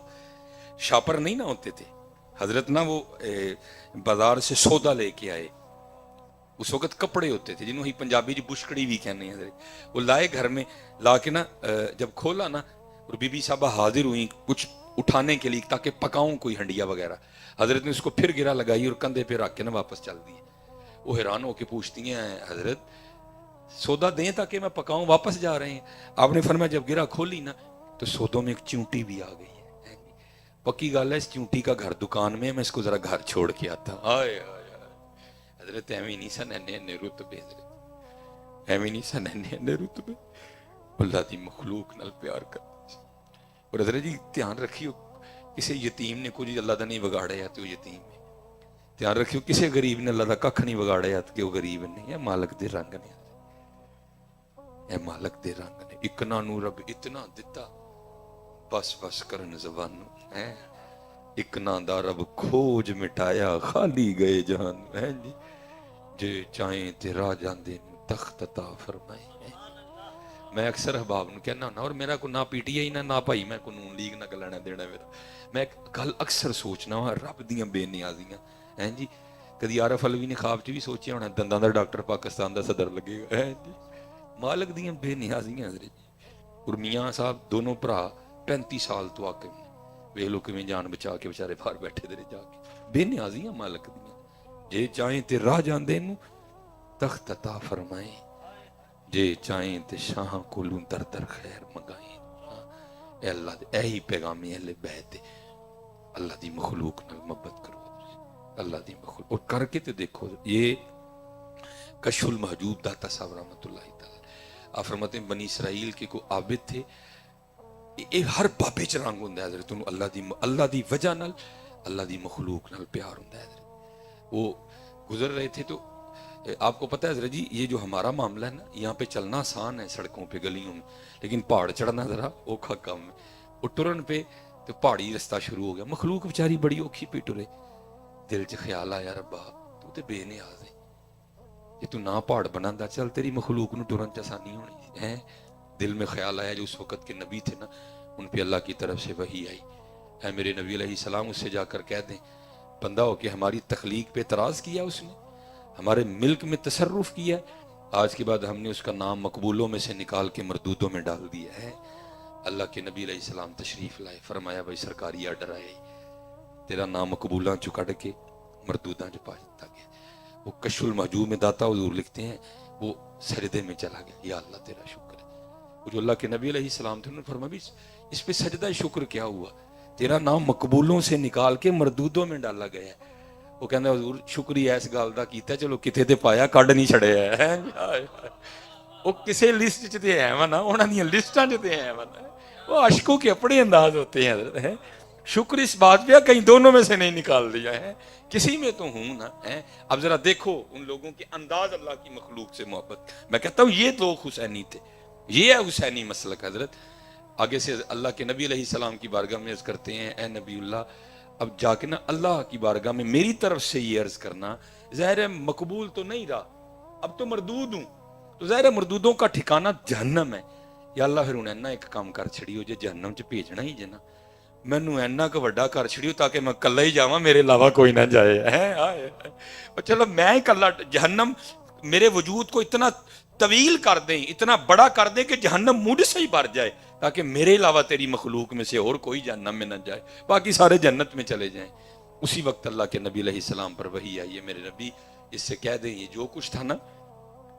شاپر نہیں نہ ہوتے تھے. حضرت نا وہ بازار سے سودا لے کے آئے. اس وقت کپڑے ہوتے تھے جنہوں ہی پنجابی جی بشکڑی بھی کہنے ہیں حضرت. وہ لائے گھر میں, لا کے نا جب کھولا نا, اور بی بی صاحبہ حاضر ہوئی کچھ اٹھانے کے لیے تاکہ پکاؤں کوئی ہنڈیا وغیرہ. حضرت نے اس کو پھر گرا لگائی اور کندھے پہ رکھ کے نا واپس چل دیے. وہ حیران ہو کے پوچھتی ہیں حضرت سودا دیں تاکہ میں پکاؤں, واپس جا رہے ہیں. آپ نے فرمایا جب گرا کھولی نا تو سودوں میں ایک چونٹی بھی آ گئی ہے. پکی گل ہے, اس چونٹی کا گھر دکان میں, میں اس کو ذرا گھر چھوڑ کے آتا ہوں. آئے حضرت ایویں نہیں سن اینے رتبے, حضرت ایویں نہیں سن اینے رتبے. اللہ دی مخلوق نال پیار کر. اور حضرت جی دھیان رکھیو کسی یتیم نے کچھ اللہ دا نہیں بگاڑیا تو یتیم ہے. دھیان رکھیو کسی غریب نے اللہ دا ککھ نہیں بگاڑیا کہ وہ غریب نہیں ہے. مالک دے رنگ نے, اے مالک دے رنگ نے. اکنا نو رب اتنا دتا بس بس کرن زبانو ہے. اکنا دا رب کھوج مٹایا خالی گئے جہان ہے جی. جے چاہیں تے راہ جاندے تخت عطا فرمائے. میں اکثر احباب نو کہنا ہونا, اور میرا کو نہ پی ٹی آئی نہ بھائی میں کو نون لیگ نہ گلنا دینا میرا. میں ایک گل اکثر سوچنا ہوں, رب دیاں بے نیازیاں ہیں جی. کدی عارف علوی نے خواب چ بھی سوچیا ہونا دنداں دا ڈاکٹر پاکستان دا صدر لگے گا ہے جی. مالک دیاں بے نیازیاں حضرت جی. اور میاں صاحب دونوں بھرا 35 سال تو آکے ویکھ لو کیویں جان بچا کے بیچارے باہر بیٹھے دے جا کے. بے نیازیاں مالک دیاں. جے چاہیں تے راہ جاندے نو تخت عطا فرمائیں, جے چاہیں تے شاہ کولوں در در خیر منگائیں. اے اللہ دے اے ہی پیغامی اہل بیت, اللہ دی مخلوق نال محبت کرو. اللہ دی مخلوق اور کر کے تے دیکھو. یہ کشف المحجوب داتا صاحب رحمت اللہ تعالی آپ فرماتے ہیں بنی اسرائیل کے کو عابد تھے. یہ ہر بابے چ رنگ ہوندا ہے حضرت. اللہ دی وجہ نال اللہ دی مخلوق نال پیار ہوندا ہے حضرت. وہ گزر رہے تھے تو آپ کو پتہ ہے حضرت جی یہ جو ہمارا معاملہ ہے نا, یہاں پہ چلنا آسان ہے سڑکوں پہ گلیوں میں, لیکن پہاڑ چڑھنا ذرا اوکھا کام ہے. اور ٹرن پہ تو پہاڑی رستہ شروع ہو گیا. مخلوق بیچاری بڑی اوکھی پہ ٹرے. دل چ خیال آیا ربا تو تے بے نیاز ہے, کہ تو نہ پہاڑ بناندا چل تیری مخلوق نو ٹرن چ آسانی ہونی ہے. دل میں خیال آیا جو اس وقت کے نبی تھے نا, ان پہ اللہ کی طرف سے وحی آئی, اے میرے نبی علیہ السلام اس سے جا کر کہہ دیں بندہ ہو کہ ہماری تخلیق پہ اعتراض کیا, اس نے ہمارے ملک میں تصرف کیا, آج کے بعد ہم نے اس کا نام مقبولوں میں سے نکال کے مردودوں میں ڈال دیا ہے. اللہ کے نبی علیہ السلام تشریف لائے, فرمایا بھائی سرکاری آرڈر آئے, تیرا نام مقبولاں چو کٹ کے مردوداں چو پا دیتا گیا. وہ کشف المحجوب میں داتا حضور لکھتے ہیں وہ سجدے میں چلا گیا, یا اللہ تیرا شکر ہے. وہ جو اللہ کے نبی علیہ السلام تھے انہوں نے فرمایا بھی اس پہ سجدہ شکر کیا ہوا, تیرا نام مقبولوں سے نکال کے مردودوں میں ڈالا گیا ہے. وہ کہندے حضور شکریہ اس گل دا کیتا, چلو کتے تے پایا کڈ نہیں چھڑیا ہے. وہ کسے لسٹ چ تے ہے وا نا, انہاں دی لسٹاں چ تے ہے وا نا. وہ عاشقوں کے اپنے انداز ہوتے ہیں حضرت ہے. شکر اس بات پہ کہیں دونوں میں سے نہیں نکال دیا ہے, کسی میں تو ہوں نا ہے. اب ذرا دیکھو ان لوگوں کے انداز اللہ کی مخلوق سے محبت. میں کہتا ہوں یہ لوگ حسینی تھے, یہ ہے حسینی مسلک حضرت. آگے سے اللہ کے نبی علیہ السلام کی بارگاہ میں عرض کرتے ہیں اے نبی اللہ, اب جا کے نا اللہ کی بارگاہ میں میری طرف سے یہ عرض کرنا, ظاہر ہے مقبول تو نہیں رہا, اب تو مردود ہوں, تو ظاہر ہے مردودوں کا ٹھکانہ جہنم ہے. یا اللہ پھر ہوں اینا ایک کام کر چھڑیو جے جہنم چ بھیجنا ہی جے نا مینوں اینا کہ وڈا کر چھڑیو تاکہ میں کلا ہی جاواں میرے علاوہ کوئی نہ جائے اور چلو میں ہی کلا جہنم میرے وجود کو اتنا طویل کر دیں اتنا بڑا کر دیں کہ جہنم مجھ سے ہی بھر جائے تاکہ میرے علاوہ تیری مخلوق میں سے اور کوئی جہنم میں نہ جائے باقی سارے جنت میں چلے جائیں. اسی وقت اللہ کے نبی علیہ السلام پر وحی آئی ہے میرے نبی اس سے کہہ دیں یہ جو کچھ تھا نا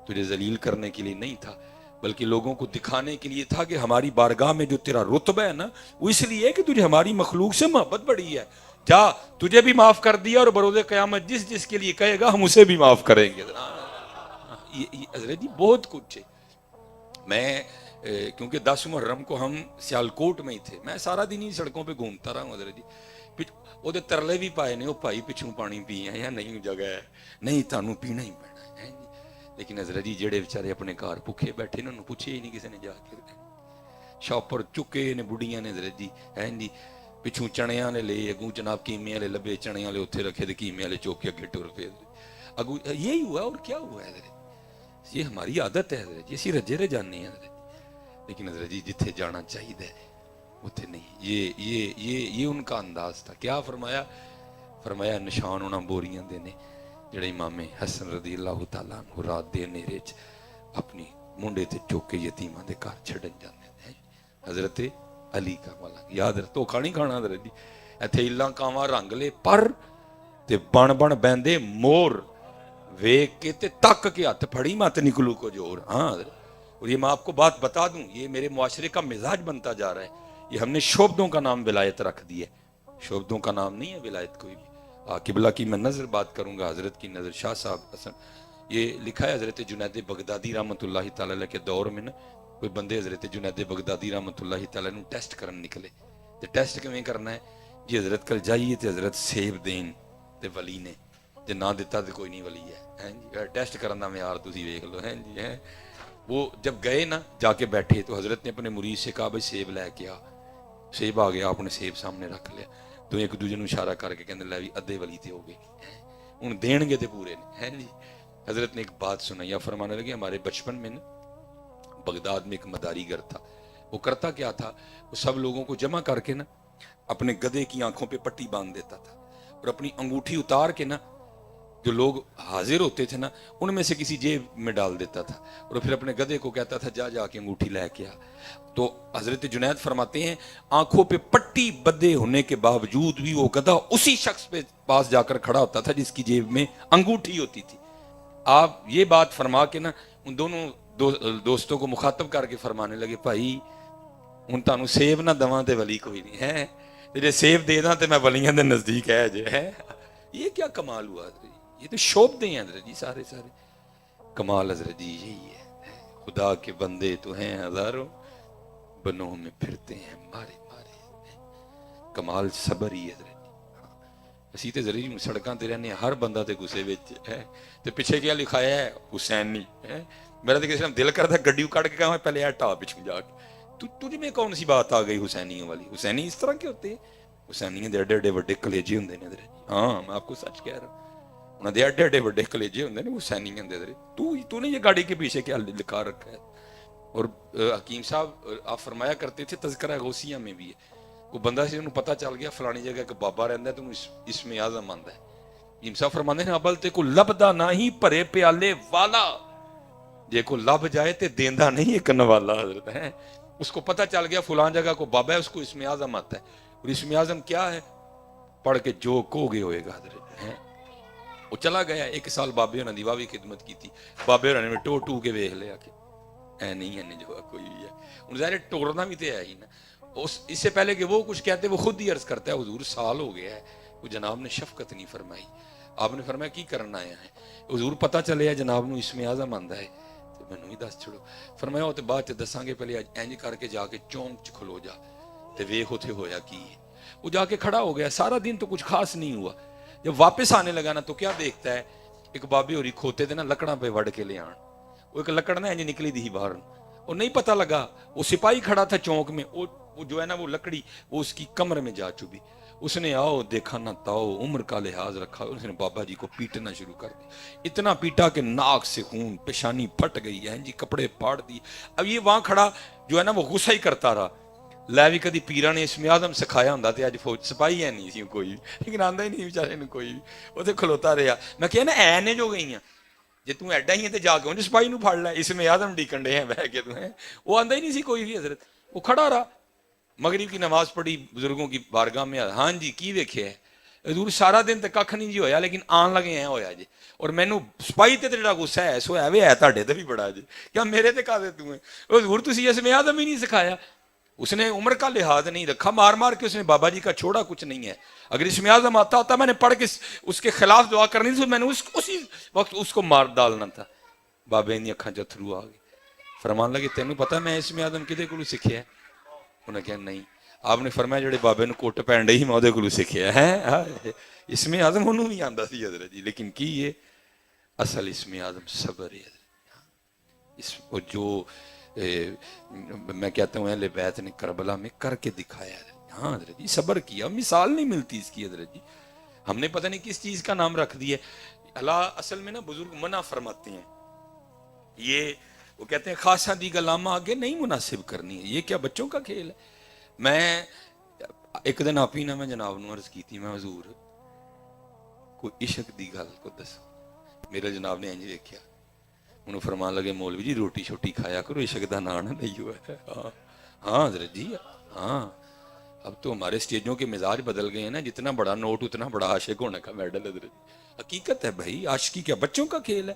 تجھے ذلیل کرنے کے لیے نہیں تھا بلکہ لوگوں کو دکھانے کے لیے تھا کہ ہماری بارگاہ میں جو تیرا رتبہ ہے نا وہ اس لیے کہ تجھے ہماری مخلوق سے محبت بڑی ہے جا تجھے بھی معاف کر دیا اور بروز قیامت جس جس کے لیے کہے گا ہم اسے بھی معاف کریں گے. حضرت جی بہت کچھ ہے. میں کیونکہ 10 محرم کو ہم سیالکوٹ میں ہی تھے میں سارا دن ہی سڑکوں پہ گھومتا رہا ہوں حضرت جی وہ ترلے بھی پائے نے وہ بھائی پچھوں پانی پی ہیں یا نہیں جگہ ہے نہیں تانوں پینا ہی پینا ہے لیکن حضرت جی جڑے بیچارے اپنے گھر بھوکے بیٹھے انہوں نے پوچھے ہی نہیں کسی نے جا کے شاپر چکے نے بڑھیاں نے حضرت جی ہیں جی پچھوں چنے والے لے اگوں جناب کیمے والے لبے چنے والے اتنے رکھے تو کیمے والے چوک کے اگے ٹر پے اگوں یہی ہوا اور کیا ہوا ہے حضرت یہ ہماری عادت ہے حضرت جی اسی رجے رجانے ہیں حضرت لیکن حضرت جی جتھے جانا چاہیے اتنے نہیں یہ ان کا انداز تھا. کیا فرمایا نشان ہونا بوریاں دینے جڑے امام حسن رضی اللہ تعالیٰ عنہ رات دے نیرے چ اپنی منڈے تے چوک کے یتیماں دے گھر چھڈن جاندے ہیں حضرت علی کا والا یاد رکھ تو کھانی کھانا حضرت جی ایتھے الاں کاواں رنگ لے پر تے بن بہندے مور ویکھ کے تے تک کے ہاتھ پھڑی مت نکلو کو جور. ہاں حضرت اور یہ میں آپ کو بات بتا دوں یہ میرے معاشرے کا مزاج بنتا جا رہا ہے. یہ ہم نے شعبدوں کا نام ولایت رکھ دی ہے شعبدوں کا نام نہیں ہے ولایت کوئی بھی. قبلہ کی میں نظر بات کروں گا حضرت کی نظر شاہ صاحب حسن یہ لکھا ہے حضرت جنید بغدادی رحمۃ اللہ تعالیٰ علیہ کے دور میں نا کوئی بندے حضرت جنید بغدادی رحمۃ اللہ تعالیٰ نے ٹیسٹ کرن نکلے تے ٹیسٹ کیویں کرنا ہے جی حضرت کل جائیے تے حضرت سیب دین تے ولی نے تے نہ دیتا تے کوئی نہیں ولی ہے جی ٹیسٹ کرن دا معیار تسی ویکھ لو ہیں جی ہیں. وہ جب گئے نا جا کے بیٹھے تو حضرت نے اپنے مرید سے کہا بھائی سیب لے کے آ سیب آ گیا آپ نے سیب سامنے رکھ لیا تو ایک دوسرے نوں اشارہ کر کے کہنے لے بھی ادھے ولی تے ہو گئے ہن دین گے تے پورے نے ہیں جی. حضرت نے ایک بات سنائی فرمانے لگے ہمارے بچپن میں نا بغداد میں ایک مداری گر تھا وہ کرتا کیا تھا وہ سب لوگوں کو جمع کر کے نا اپنے گدھے کی آنکھوں پہ پٹی باندھ دیتا تھا اور اپنی انگوٹھی اتار کے نا جو لوگ حاضر ہوتے تھے نا ان میں سے کسی جیب میں ڈال دیتا تھا اور پھر اپنے گدھے کو کہتا تھا جا کے انگوٹھی لے کے آ. تو حضرت جنید فرماتے ہیں آنکھوں پہ پٹی بدے ہونے کے باوجود بھی وہ گدھا اسی شخص پہ پاس جا کر کھڑا ہوتا تھا جس کی جیب میں انگوٹھی ہوتی تھی. آپ یہ بات فرما کے نا ان دونوں دوستوں کو مخاطب کر کے فرمانے لگے بھائی ہن تانوں سیب نہ دواں تے ولی کوئی نہیں ہے جے سیب دے داں تے میں ولیاں دے نزدیک ہے جے ہے. یہ کیا کمال ہوا حضرت یہ تو شعبدے ہیں حضرت جی سارے کمال حضرت جی یہی ہے. خدا کے بندے تو ہیں ہزاروں بنوں میں پھرتے ہیں مارے کمال صبر ہی حضرت اسی تے ضروری سڑکاں تے رہنے ہر بندہ تے غصے وچ ہے تے پیچھے کیا لکھایا ہے حسینی ہے. میرا تے کسی نے دل کرتا گڈی کٹ کے کہاں پہلے ہٹا پیچھے جا کے تجھ میں کون سی بات آ گئی حسینیوں والی. حسینی اس طرح کے ہوتے ہیں حسینیاں دے ایڈے ایڈے بڑے کلیجے ہوندے نے حضرت. ہاں میں آپ کو سچ کہہ رہا ہوں انہاں دے ایڈے ایڈے بڑے کلیجے ہوندے نے حسینیاں دے حضرت. تو نے یہ گاڑی کے پیچھے کیا لکھا رکھا ہے. اور حکیم صاحب آپ فرمایا کرتے تھے تذکرہ غوثیہ میں بھی ہے وہ بندہ سے انہوں پتہ چل گیا فلانی جگہ کہ بابا رہندا ہے تو اس میں اعظم آندا ہے. حکیم صاحب فرماندے ہیں ابل تے کو لبدا نہیں بھرے پیالے والا جے کو لب جائے تے دیندا نہیں ایک نوالا حضرت ہے. اس کو پتہ چل گیا فلان جگہ کو بابا ہے اس کو اسم اعظم آتا ہے اور اسم اعظم کیا ہے پڑھ کے جو کو گے ہوئے گا حضرت ہے. وہ چلا گیا 1 سال بابے ہونا دی واوی خدمت کی تھی بابے ہونا نے ٹو کے ویکھ لیا کہ اے نہیں ہے جو کوئی ہے ان ظاہر ٹورنا بھی تے ہے ہی نا. اس سے پہلے کہ وہ کچھ کہتے وہ خود ہی عرض کرتا ہے حضور سال ہو گیا ہے وہ جناب نے شفقت نہیں فرمائی. آپ نے فرمایا کی کرنا آیا ہے حضور پتہ چلے جناب نو اسم اعظم آندا ہے تو مینوں ہی دس چھڑو. فرمایا وہ تے بعد تے دساں گے پہلے انج کر کے جا کے چونک چ کھلو جا تے ویکھ اوتھے ہویا کی. وہ جا کے کھڑا ہو گیا سارا دن تو کچھ خاص نہیں ہوا. جب واپس آنے لگا نا تو کیا دیکھتا ہے ایک بابے ہوری کھوتے تھے نا لکڑاں پہ وڑ کے لے آن وہ ایک لکڑ نا انج نکلی دی باہر اور نہیں پتہ لگا وہ سپاہی کھڑا تھا چونک میں وہ جو ہے نا وہ لکڑی وہ اس کی کمر میں جا چبھی. اس نے آؤ دیکھا نہ تاؤ، عمر کا لحاظ رکھا، اس نے بابا جی کو پیٹنا شروع کر دیا، اتنا پیٹا کہ ناک سے خون، پیشانی پھٹ گئی ہے جی، کپڑے پاڑ دیے۔ اب یہ وہاں کھڑا جو ہے نا وہ غصہ ہی کرتا رہا، لے بھی کدی پیرا نے اسم اعظم سکھایا ہوں تے اج فوج سپاہی ہے نہیں سی کوئی، لیکن آندا ہی نہیں بیچارے نے کوئی بھی، وہ تے کھلوتا رہا۔ میں کہیا نا اے نے جو گئی ہیں جے تو ایڈا ہی ہے تے جا کے انج سپاہی نو پھڑ لے، اسم اعظم ڈیکن ڈے ہیں بہ کے تو ہیں، وہ آندا ہی نہیں سی کوئی بھی حضرت، وہ کھڑا رہا۔ مغرب کی نماز پڑھی بزرگوں کی بارگاہ میں، ہاں جی کی ویکھیا ہے حضور سارا دن تے ککھ نہیں جی ہویا لیکن آن لگے ہیں ہویا جی، اور مینوں سپاہی تے جڑا غصہ ہے سو ہے وے ہے تہاڈے تے بھی بڑا جی، کیا میرے تے کہا دے تو ہیں حضور تسی اسم اعظم ہی نہیں سکھایا۔ اس نے عمر کا لحاظ نہیں رکھا، مار مار کے اس نے بابا جی کا چھوڑا کچھ نہیں ہے، اگر اسم اعظم آتا ہوتا میں نے پڑھ کے اس کے خلاف دعا کرنی تھی، میں نے اسی وقت اس کو مار ڈالنا تھا۔ بابے دی اکھاں چ اتھرو آ گئے، فرمان لگے تینوں پتہ میں اسم اعظم کدے کولوں سکھیا ہے؟ انہیں کہا نہیں۔ آپ نے فرمایا جڑے بابے نو کوٹ پہن ڈئی میں اودے کولوں سکھیا ہے، اسم اعظم انہوں بھی آندا سی حضرت جی، لیکن کی یہ اصل اسم اعظم صبر ہے۔ اس جو میں کہتا ہوں اہل بیت نے کربلا میں کر کے دکھایا ہے، ہاں حضرت جی صبر کیا، مثال نہیں ملتی اس کی حضرت جی، ہم نے پتہ نہیں کس چیز کا نام رکھ دیا ہے۔ اللہ اصل میں نا بزرگ منع فرماتے ہیں، یہ وہ کہتے ہیں خاصا دی گلامہ آگے نہیں مناسب کرنی ہے، یہ کیا بچوں کا کھیل ہے؟ میں ایک دن آپ ہی نہ میں جناب نو عرض کی تھی، میں حضور کوئی عشق دی گل کو دسو، میرے جناب نے انج دیکھیا، انہوں فرمان لگے مولوی جی روٹی شوٹی کھایا کرو، عشق دا نام نہیں ہوا ہے۔ ہاں حضرت جی ہاں، اب تو ہمارے سٹیجوں کے مزاج بدل گئے ہیں نا، جتنا بڑا نوٹ اتنا بڑا عاشق ہونے کا میڈل حضرت جی، حقیقت ہے بھائی، عاشقی کیا بچوں کا کھیل ہے؟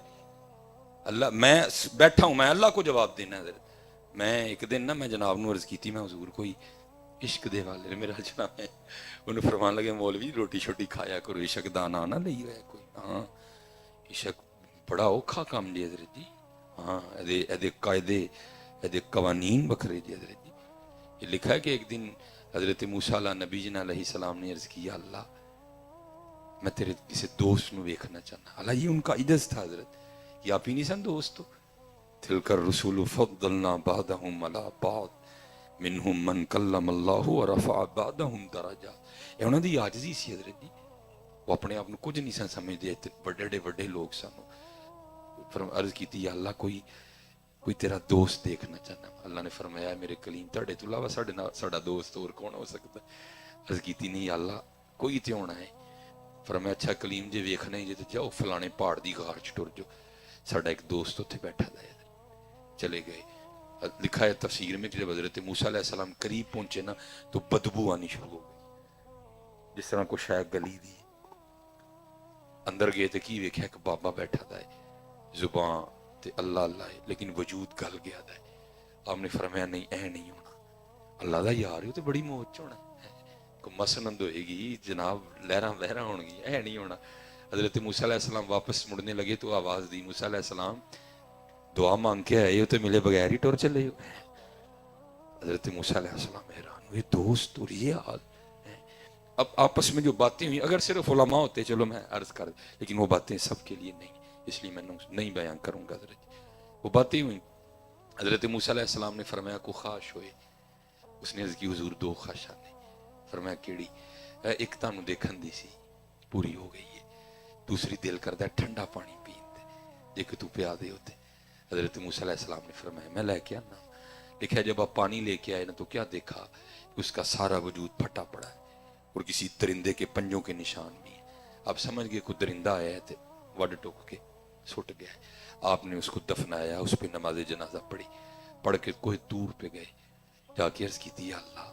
اللہ میں بیٹھا ہوں، میں اللہ کو جواب دینا ہے حضرت۔ میں ایک دن نا میں جناب نو عرض کی تھی، میں حضور کوئی عشق دے والے میرا جناب ہے، انہوں فرمان لگے مولوی روٹی شوٹی کھایا کرو، عشق دا نام نہ لئی ہوئے کوئی۔ ہاں عشق بڑا اوکھا کام جی حضرت جی، ہاں ایدے قاعدے ایدے قوانین بکھرے جی حضرت جی۔ یہ لکھا ہے کہ ایک دن حضرت موسیٰ علیہ نبی جنہ علیہ السلام نے عرض کیا اللہ میں تیرے کسی دوست نو ویکھنا چاہنا، اللہ یہ ان کا عجز تھا حضرت، یہ آپ ہی نہیں سن دوست ہو، تلک الرسول فضلنا بعدهم على بعض منہم من کلم اللہ ورفع بعدهم درجات۔ یہ انہوں دی عاجزی سی حضرت جی، وہ اپنے آپ کو کچھ نہیں سن سمجھدے، بڑے بڑے لوگ سن۔ عرض کی تھی یا اللہ کوئی تیرا دوست دیکھنا چاہنا، اللہ نے فرمایا میرے کلیم تہاڈے تو علاوہ ساڈا دوست اور کون ہو سکتا ہے؟ عرض کی تھی نہیں یا اللہ کوئی تے ہونا ہے۔ فرمایا اچھا کلیم جے ویکھنا ہی جے تے جاؤ فلانے پہاڑ دی غار چ ٹر جو، ساڈا ایک دوست اتنے بیٹھا ہے۔ چلے گئے، لکھا ہے تفسیر میں جب حضرت موسیٰ علیہ السلام قریب پہنچے نا تو بدبو آنی شروع ہو گئی، جس طرح کو شاید گلی دی۔ اندر گئے تو کی ویکھیا کہ بابا بیٹھا دا ہے، زبان تے اللہ اللہ ہے لیکن وجود گل گیا دا ہے۔ آپ نے فرمایا نہیں اے نہیں ہونا، اللہ دا یار ہو تو بڑی موت ہونا ہے، کوئی مسنند ہوئے گی جناب، لہراں لہراں ہون گی، اے نہیں ہونا۔ حضرت موسیٰ علیہ السلام واپس مڑنے لگے تو آواز دی موسیٰ علیہ السلام دعا مانگ کے آئے ہو تو ملے بغیر ہی ٹور چلے ہو۔ حضرت موسیٰ علیہ السلام حیران ہوئے، دوست اور یہ حال ہے۔ اب آپس میں جو باتیں ہوئی اگر صرف علماء ہوتے چلو میں عرض کر، لیکن وہ باتیں سب کے لیے نہیں، اس لیے میں نہیں بیان کروں گا حضرت۔ وہ باتیں ہوئی، حضرت موسیٰ علیہ السلام نے فرمایا کو خواہش ہوئے، اس نے عرض کی حضور دو خواہشاں نے۔ فرمایا کیڑی؟ ایک تانوں دیکھن دی سی پوری ہو گئی ہے، دوسری دل کردا ہے ٹھنڈا پانی پین تے، جے کہ تو پیا دے ہوتے۔ حضرت موسیٰ علیہ السلام نے فرمایا میں لے کے آنا۔ لکھا ہے جب آپ پانی لے کے آئے نا تو کیا دیکھا، اس کا سارا وجود پھٹا پڑا ہے اور کسی درندے کے پنجوں کے نشان بھی ہیں۔ آپ سمجھ گئے کوئی درندہ آیا ہے تو وڈ ٹوک کے سٹ گیا ہے۔ آپ نے اس کو دفنایا، اس پہ نماز جنازہ پڑھی، پڑھ کے کوئی دور پہ گئے، جا کے عرض کی تھی یا اللہ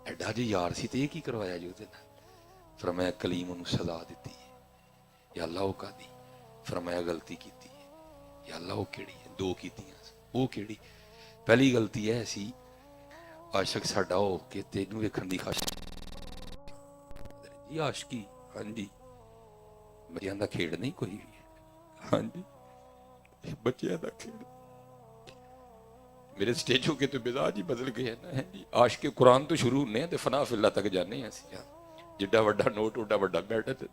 ایڈا جی یار سی تو یہ کی کروایا جو دن؟ فرمایا کلیم انہوں سزا دیتی ہے۔ یا اللہ وہ کا دی؟ فرمایا غلطی کی تھی ہے۔ یا اللہ وہ کیڑی ہے؟ دو کی تھی ہیں، وہ کیڑی؟ پہلی غلطی ہے سی عاشق ساڈا ہو کے تینوں ویکھن دی خواہش جی، عاشقی ہاں جی بچیاں دا کھیڑ نہیں کوئی بھی، ہاں جی بچیاں دا کھیڑ۔ میرے سٹیجوں کے تو مزاج ہی بدل گئے ہیں نا جی، عاشق قرآن تو شروع نے تے فنا فی اللہ تک جانے ہیں سی، جڈا وڈا نوٹ اڈا وڈا میڈل،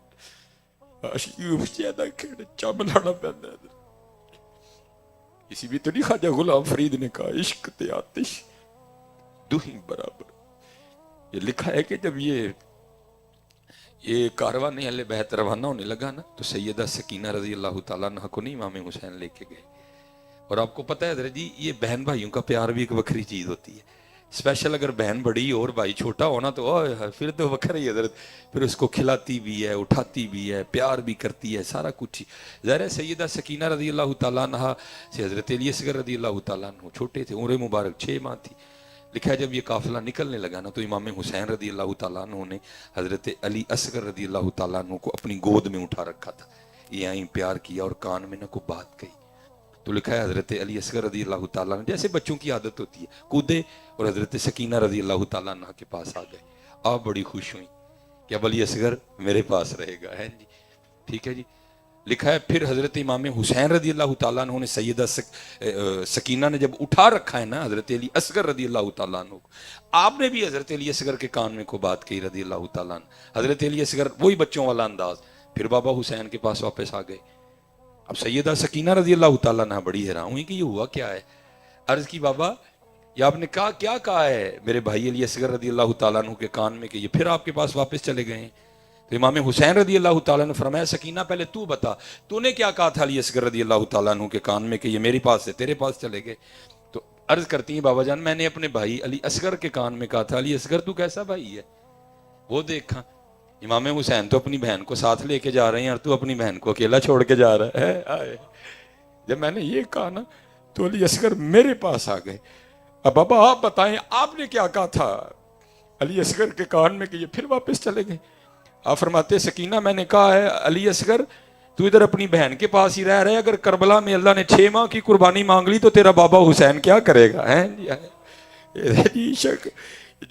عاشقی بچیاں دا کھیڑ چم لانا پیندا ہے۔ اسی بھی تو نہیں خواجہ غلام فرید نے کہا عشق تے آتش دو ہی برابر۔ یہ لکھا ہے کہ جب یہ یہ کارواں نہیں اہل بیت روانہ ہونے لگا نا تو سیدہ سکینہ رضی اللہ تعالیٰ عنہ کو نہیں امام حسین لے کے گئے. اور آپ کو پتہ ہے حضرت جی یہ بہن بھائیوں کا پیار بھی ایک وکری چیز ہوتی ہے. اسپیشل اگر بہن بڑی اور بھائی چھوٹا ہونا تو پھر تو وکھرا ہی حضرت. پھر اس کو کھلاتی بھی ہے، اٹھاتی بھی ہے، پیار بھی کرتی ہے، سارا کچھ ہی. ظاہر ہے سیدہ سکینہ رضی اللہ تعالیٰ عنہ سے حضرت علی اصغر رضی اللہ تعالیٰ عنہ چھوٹے تھے، عمر مبارک 6 ماہ تھی. لکھا ہے جب یہ قافلہ نکلنے لگا نا تو امام حسین رضی اللہ تعالیٰ عنہ نے حضرت علی اصغر رضی اللہ تعالیٰ عنہ کو اپنی گود میں اٹھا رکھا تھا. یہ آئیں پیار کیا اور کان میں نہ کو بات کہی. تو لکھا ہے حضرت علی اصغر رضی اللہ تعالیٰ عنہ جیسے بچوں کی عادت ہوتی ہے کودے اور حضرت سکینہ رضی اللہ تعالیٰ عنہ کے پاس آ گئے. آپ بڑی خوش ہوئیں کہ اب علی اصغر میرے پاس رہے گا ہے جی. ٹھیک ہے جی. لکھا ہے پھر حضرت امام حسین رضی اللہ تعالیٰ عنہ نے سیدہ سکینہ نے جب اٹھا رکھا ہے نا حضرت علی اصغر رضی اللہ تعالیٰ عنہ کو، آپ نے بھی حضرت علی اصغر کے کان میں کو بات کی رضی اللہ تعالیٰ عنہ. حضرت علی اصغر وہی بچوں والا انداز. پھر بابا حسین کے پاس واپس آ گئے. اب سیدہ سکینہ رضی اللہ تعالیٰ عنہ بڑی حیران ہوئی کہ یہ ہوا کیا ہے. عرض کی بابا یہ آپ نے کیا کہا ہے میرے بھائی علی اصغر رضی اللہ تعالیٰ عنہ کے کان میں کہ یہ پھر آپ کے پاس واپس چلے گئے ہیں. تو امام حسین رضی اللہ تعالیٰ نے فرمایا سکینہ پہلے تو بتا تو نے کیا کہا تھا علی اصغر رضی اللہ تعالیٰ عنہ کے کان میں کہ یہ میری پاس سے تیرے پاس چلے گئے. تو عرض کرتی ہیں بابا جان میں نے اپنے بھائی علی اصغر کے کان میں کہا تھا علی اصغر تو کیسا بھائی ہے. وہ دیکھا امام حسین تو اپنی بہن کو ساتھ لے کے جا رہے ہیں اور تو اپنی بہن کو اکیلا چھوڑ کے جا رہا ہے. آئے جب میں نے یہ کہا نا تو علی اصغر میرے پاس آ گئے. اب بابا آپ بتائیں آپ نے کیا کہا تھا علی اصغر کے کان میں کہ یہ پھر واپس چلے گئے. آپ فرماتے سکینہ میں نے کہا ہے علی اصغر تو ادھر اپنی بہن کے پاس ہی رہ رہے, اگر کربلا میں اللہ نے 6 ماہ کی قربانی مانگ لی تو تیرا بابا حسین کیا کرے گا. جی عشق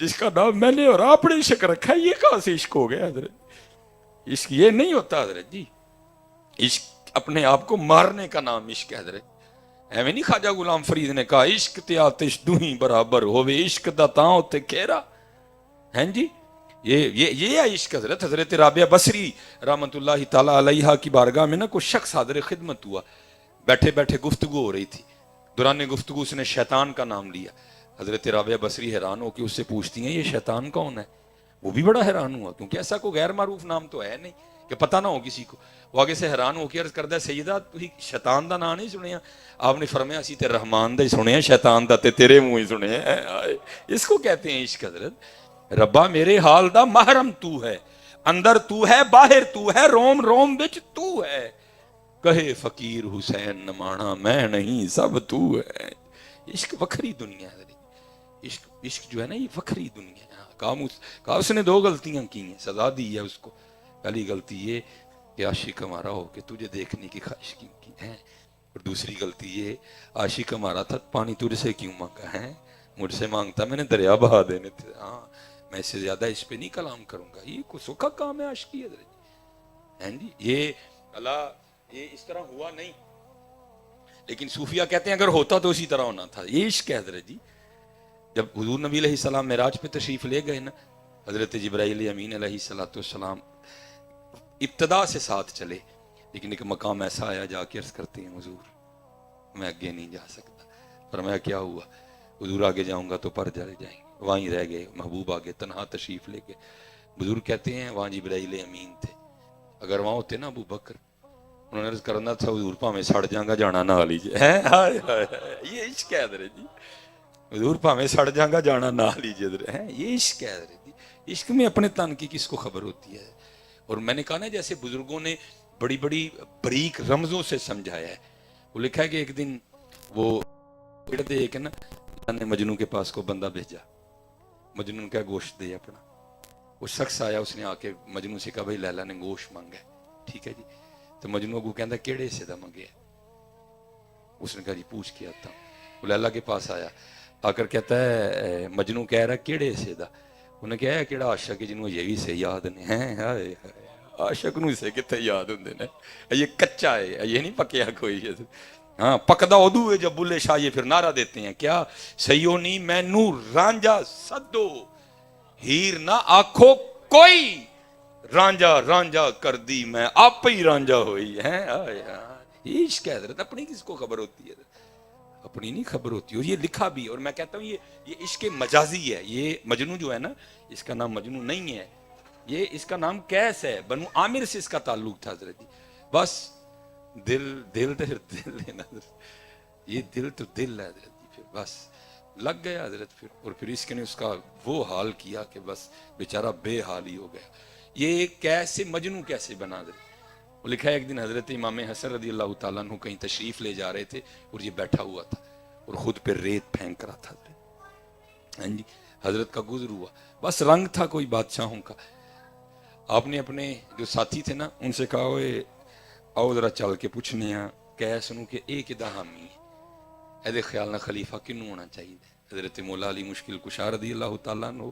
جس کا نام میں نے اور آپ نے عشق رکھا ہے, یہ کہاں سے عشق ہو گیا حضرت. عشق یہ نہیں ہوتا حضرت جی, عشق اپنے آپ کو مارنے کا نام عشق ہے حضرت. ایویں نہیں خواجہ غلام فرید نے کہا عشق تے آتش دوہیں برابر ہوئے عشق دا تاں ہوتے کھیرا. ہیں جی یہ ہے عشق حضرت. حضرت رابعہ بصری رحمت اللہ تعالی علیہ کی بارگاہ میں نا کوئی شخص حاضر خدمت ہوا, بیٹھے بیٹھے گفتگو ہو رہی تھی. دوران گفتگو اس نے شیطان کا نام لیا. حضرت رابعہ بصری حیران ہو کے اس سے پوچھتی ہیں یہ شیطان کون ہے. وہ بھی بڑا حیران ہوا کیونکہ ایسا کوئی غیر معروف نام تو ہے نہیں کہ پتہ نہ ہو کسی کو. وہ آگے سے حیران ہو کے عرض کردا سیدہ تسی شیطان دا نام نہیں سنیا. آپ نے فرمایا اسی تے رحمان دا ہی سنے ہیں, شیطان دا تے تیرے منہ ہی سنے ہیں. اس کو کہتے ہیں عشق حضرت. ربا میرے حال دا محرم تو ہے, اندر تو ہے باہر تو ہے, روم روم وچ تو ہے, کہے فقیر حسین نمانا میں نہیں سب تو ہے. عشق وکھری دنیا ہے. عشق جو ہے نا یہ وکھری دنیا ہے. کہا اس نے 2 غلطیاں کی ہیں, سزا دی ہے اس کو. پہلی غلطی یہ کہ عاشق ہمارا ہو کے تجھے دیکھنے کی خواہش کی ہے, اور دوسری غلطی یہ عاشق ہمارا تھا پانی تجھ سے کیوں مانگا ہے, مجھ سے مانگتا میں نے دریا بہا دینے تھے. ہاں میں اس سے زیادہ اس پہ نہیں کلام کروں گا. یہ کوئی سوکھا کام ہے عاشقی ہے جی. یہ اللہ یہ اس طرح ہوا نہیں, لیکن صوفیہ کہتے ہیں اگر ہوتا تو اسی طرح ہونا تھا. یہ عشق ہے حضرت جی. جب حضور نبی علیہ السلام معراج پہ تشریف لے گئے نا, حضرت جبرائیل امین علیہ السلام ابتدا سے ساتھ چلے, لیکن ایک مقام ایسا آیا جا کے عرض کرتے ہیں حضور میں آگے نہیں جا سکتا. فرمایا کیا ہوا؟ حضور آگے جاؤں گا تو پر جلے جائیں گے. وہیں رہ گئے, محبوب آگے تنہا تشریف لے گئے. بزرگ کہتے ہیں وہاں جبرائیل امین تھے, اگر وہاں ہوتے نا ابو بکر انہوں نے عرض کرنا تھا حضور پاویں سڑ جاؤں گا جانا نہ لیجیے. یہ عشق ہے حضرت جی. حضور پاویں سڑ جاؤں گا جانا نہ لیجیے. یہ عشق ہے حضرت جی. عشق میں اپنے تن کی کس کو خبر ہوتی ہے. اور میں نے کہا نا جیسے بزرگوں نے بڑی بڑی بریک رمزوں سے سمجھایا ہے. وہ لکھا ہے کہ ایک دن وہ ایک نا اللہ نے مجنوں کے پاس کو بندہ بھیجا. مجنوں کا گوشت دے اپنا. وہ شخص آیا, اس نے آ کے مجنوں سے کہا بھائی لیلا نے گوشت مانگا ہے. ٹھیک ہے جی. تو مجنوں کو کہندا کیڑے حصے دا منگیا. اس نے کہا جی پوچھ کے آتا ہوں. وہ لیلا کے پاس آیا, آ کر کہتا ہے مجنوں کہہ رہا کیڑے حصے دا. انہیں کہا کیڑا عاشق ہے جنوں یہ بھی سے یاد نہیں ہے. عاشق نو سے کتے یاد ہوندے نے, یہ کچا ہے, یہ نہیں پکیا کوئی. ہاں پکدا ادو ہے جب بلے شاہ یہ پھر نعرہ دیتے ہیں کیا سیونی مینو رانجا سدو ہیر نہ آکھو کوئی, رانجا رانجا کر دی میں آپ ہی رانجا ہوئی ہے. یہ عشق ہے حضرت. اپنی کس کو خبر ہوتی ہے, اپنی نہیں خبر ہوتی. اور یہ لکھا بھی, اور میں کہتا ہوں یہ عشق مجازی ہے. یہ مجنوں جو ہے نا اس کا نام مجنوں نہیں ہے, یہ اس کا نام کیس ہے، بنو عامر سے اس کا تعلق تھا حضرت جی. بس دل دل تو پھر دل ہے نا حضرت، یہ دل تو دل ہے حضرت جی. پھر بس لگ گیا حضرت پھر، اور پھر اس کے نے اس کا وہ حال کیا کہ بس بیچارہ بے حال ہی ہو گیا. یہ کیسے مجنون کیسے بنا حضرت. وہ لکھا ہے ایک دن حضرت امام حسن رضی اللہ تعالیٰ عنہ کہیں تشریف لے جا رہے تھے اور یہ بیٹھا ہوا تھا اور خود پہ ریت پھینک رہا تھا. ہاں جی، حضرت کا گزر ہوا، بس رنگ تھا کوئی بادشاہوں کا. آپ نے اپنے جو ساتھی تھے نا ان سے کہا ہوئے آؤ ذرا چل کے پوچھنے ہیں کیس نو کہ ایک دا حامی ہے خیال نہ خلیفہ کنوں ہونا چاہیے، حضرت مولا علی مشکل کشا رضی اللہ تعالیٰ عنہ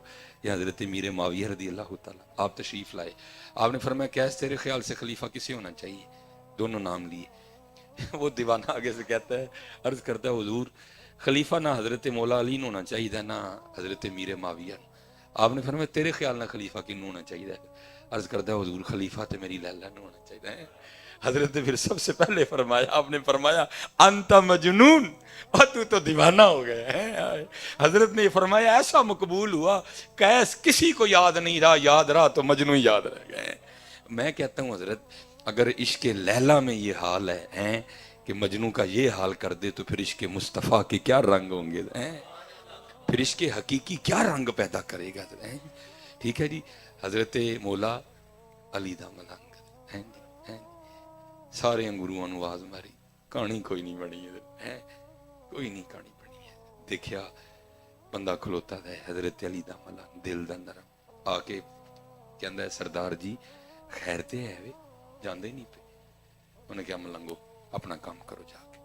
یا حضرت میر معاویہ رضی اللہ تعالیٰ. آپ تشریف لائے، آپ نے فرمایا کیس تیرے خیال سے خلیفہ کسے ہونا چاہیے؟ دونوں نام لیے. وہ دیوانہ آگے سے کہتا ہے، عرض کرتا ہے حضور خلیفہ نہ حضرت مولا علی نہ ہونا چاہیے نہ حضرت میر معاویہ. آپ نے فرمایا تیرے خیال نہ خلیفہ کنوں ہونا چاہیے؟ عرض کرتا ہے حضور خلیفہ تے میری لیلا نہ ہونا چاہیے. حضرت نے پھر سب سے پہلے فرمایا، آپ نے فرمایا انت مجنون، اور تو دیوانہ ہو گیا ہے. حضرت نے فرمایا ایسا مقبول ہوا کیس کسی کو یاد نہیں رہا، یاد رہا تو مجنون یاد رہ گئے. میں کہتا ہوں حضرت اگر عشق لیلا میں یہ حال ہے کہ مجنون کا یہ حال کر دے تو پھر عشق مصطفیٰ کے کیا رنگ ہوں گے، پھر عشق حقیقی کیا رنگ پیدا کرے گا. ٹھیک ہے جی. حضرت مولا علی دا ملنگ سارے گروؤں نے آواز ماری، کہانی کوئی نہیں بنی ہے، کوئی نہیں کہانی بنی ہے. دیکھیا بندہ کھلوتا ہے حضرت علی دا ملنگ دل دا نرم آ کے کہندا ہے سردار جی خیر تے ہے وے جاندے نہیں پہ. انہیں کہا ملنگو اپنا کام کرو جا کے.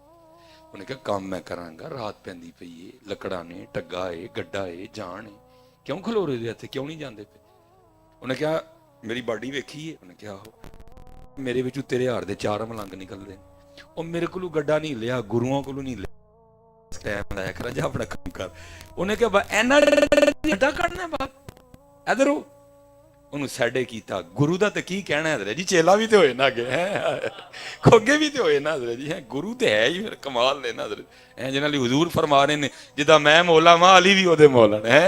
انہیں کہا کام میں کراں گا، رات پیندی پئی ہے، لکڑا نے ٹگا ہے گڈا ہے جان ہے، کیوں کھلو رہے تھے کیوں نہیں جاندے پہ؟ انہیں کہا میری باڈی ویکھی ہے؟ انہیں کہا ہو میرے وچوں تیرے ہار دے 4 ملنگ نکل دے. اور میرے کو گڈا نہیں لیا، گروؤں کو نہیں لیا، ٹائم لایا کر جا اپنا کام کر. انہیں کہا اینا گڈا کرنا باپ ادھر ہو. انہوں سیڈے کیتا گرو دا تے کی کہنا ہے حضرت جی، چیلا بھی تے ہوئے نا گے کھوگے بھی تے ہوئے نا حضرت جی، گرو تے ہے ہی کمال لینا حضرت جنہاں لی حضور فرما رہے نے جدا میں مولا ماں علی بھی او دے مولا نے،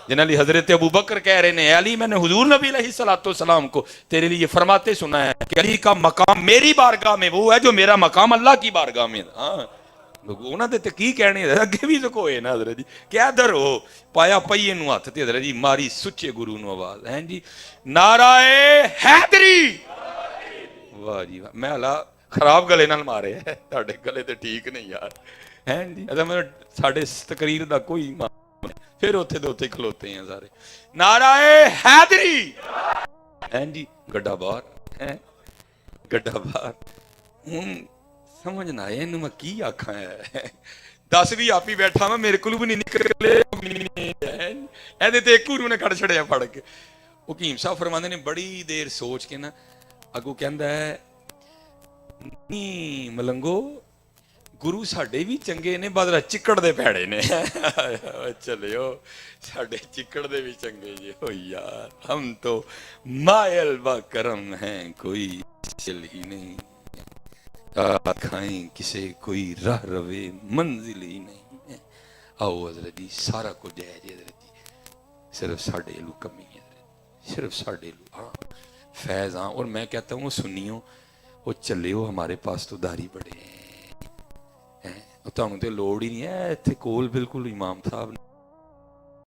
جنہاں لی حضرت ابو بکر کہہ رہے ہیں علی میں نے حضور نبی علیہ السلام کو تیرے لیے فرماتے سنا ہے کہ علی کا مقام میری بارگاہ میں وہ ہے جو میرا مقام اللہ کی بارگاہ میں. ہاں انہاں دے تے کی کہنے اگے بھی لکوئے نا حضرت جی، کیا در ہو پایا پئیے نو ہاتھ تے حضرت جی ماری سچے گرو نو آواز ہیں جی نعرہ حیدری. واہ جی واہ، میں اللہ خراب گلے نال مارے ہے تہاڈے گلے تے ٹھیک نہیں یار ہیں جی. میں ساڈے تقریر دا کوئی پھر اوتھے دے اوتھے کھلوتے ہیں سارے. نعرہ حیدری ہیں جی، گڈا باہر ہیں گڈا باہر. ہوں سمجھ نہ آئے انہوں میں کی آکھاں ہے 10 بھی آپ ہی بیٹھا میں میرے کلو بھی نہیں نکلے ایدے تے ایک گرو نے کھڑ چھڑے پڑھ کے. حکیم صاحب فرماندے نے بڑی دیر سوچ کے نا اگو کہندا ہے نہیں ملنگو گرو ساڈے بھی چنگے نے بدلا چکڑ دے پیڑے نے چلیو ساڈے چکڑ دے بھی چنگے جی ہو یار ہم تو مائل با کرم ہیں کوئی چل ہی نہیں کھائیں کسے کوئی راہ روے منزل ہی نہیں ہے. آؤ حضرت جی سارا کچھ ہے جی حضرت جی، صرف ساڈے لو کمی ہے حضرت، صرف ساڈے لو ہاں فیض ہاں. اور میں کہتا ہوں سنیو وہ چلے ہو ہمارے پاس تو داری بڑے ہیں، تانوں تے لوڑ ہی نہیں ہے اتنے کول بالکل امام صاحب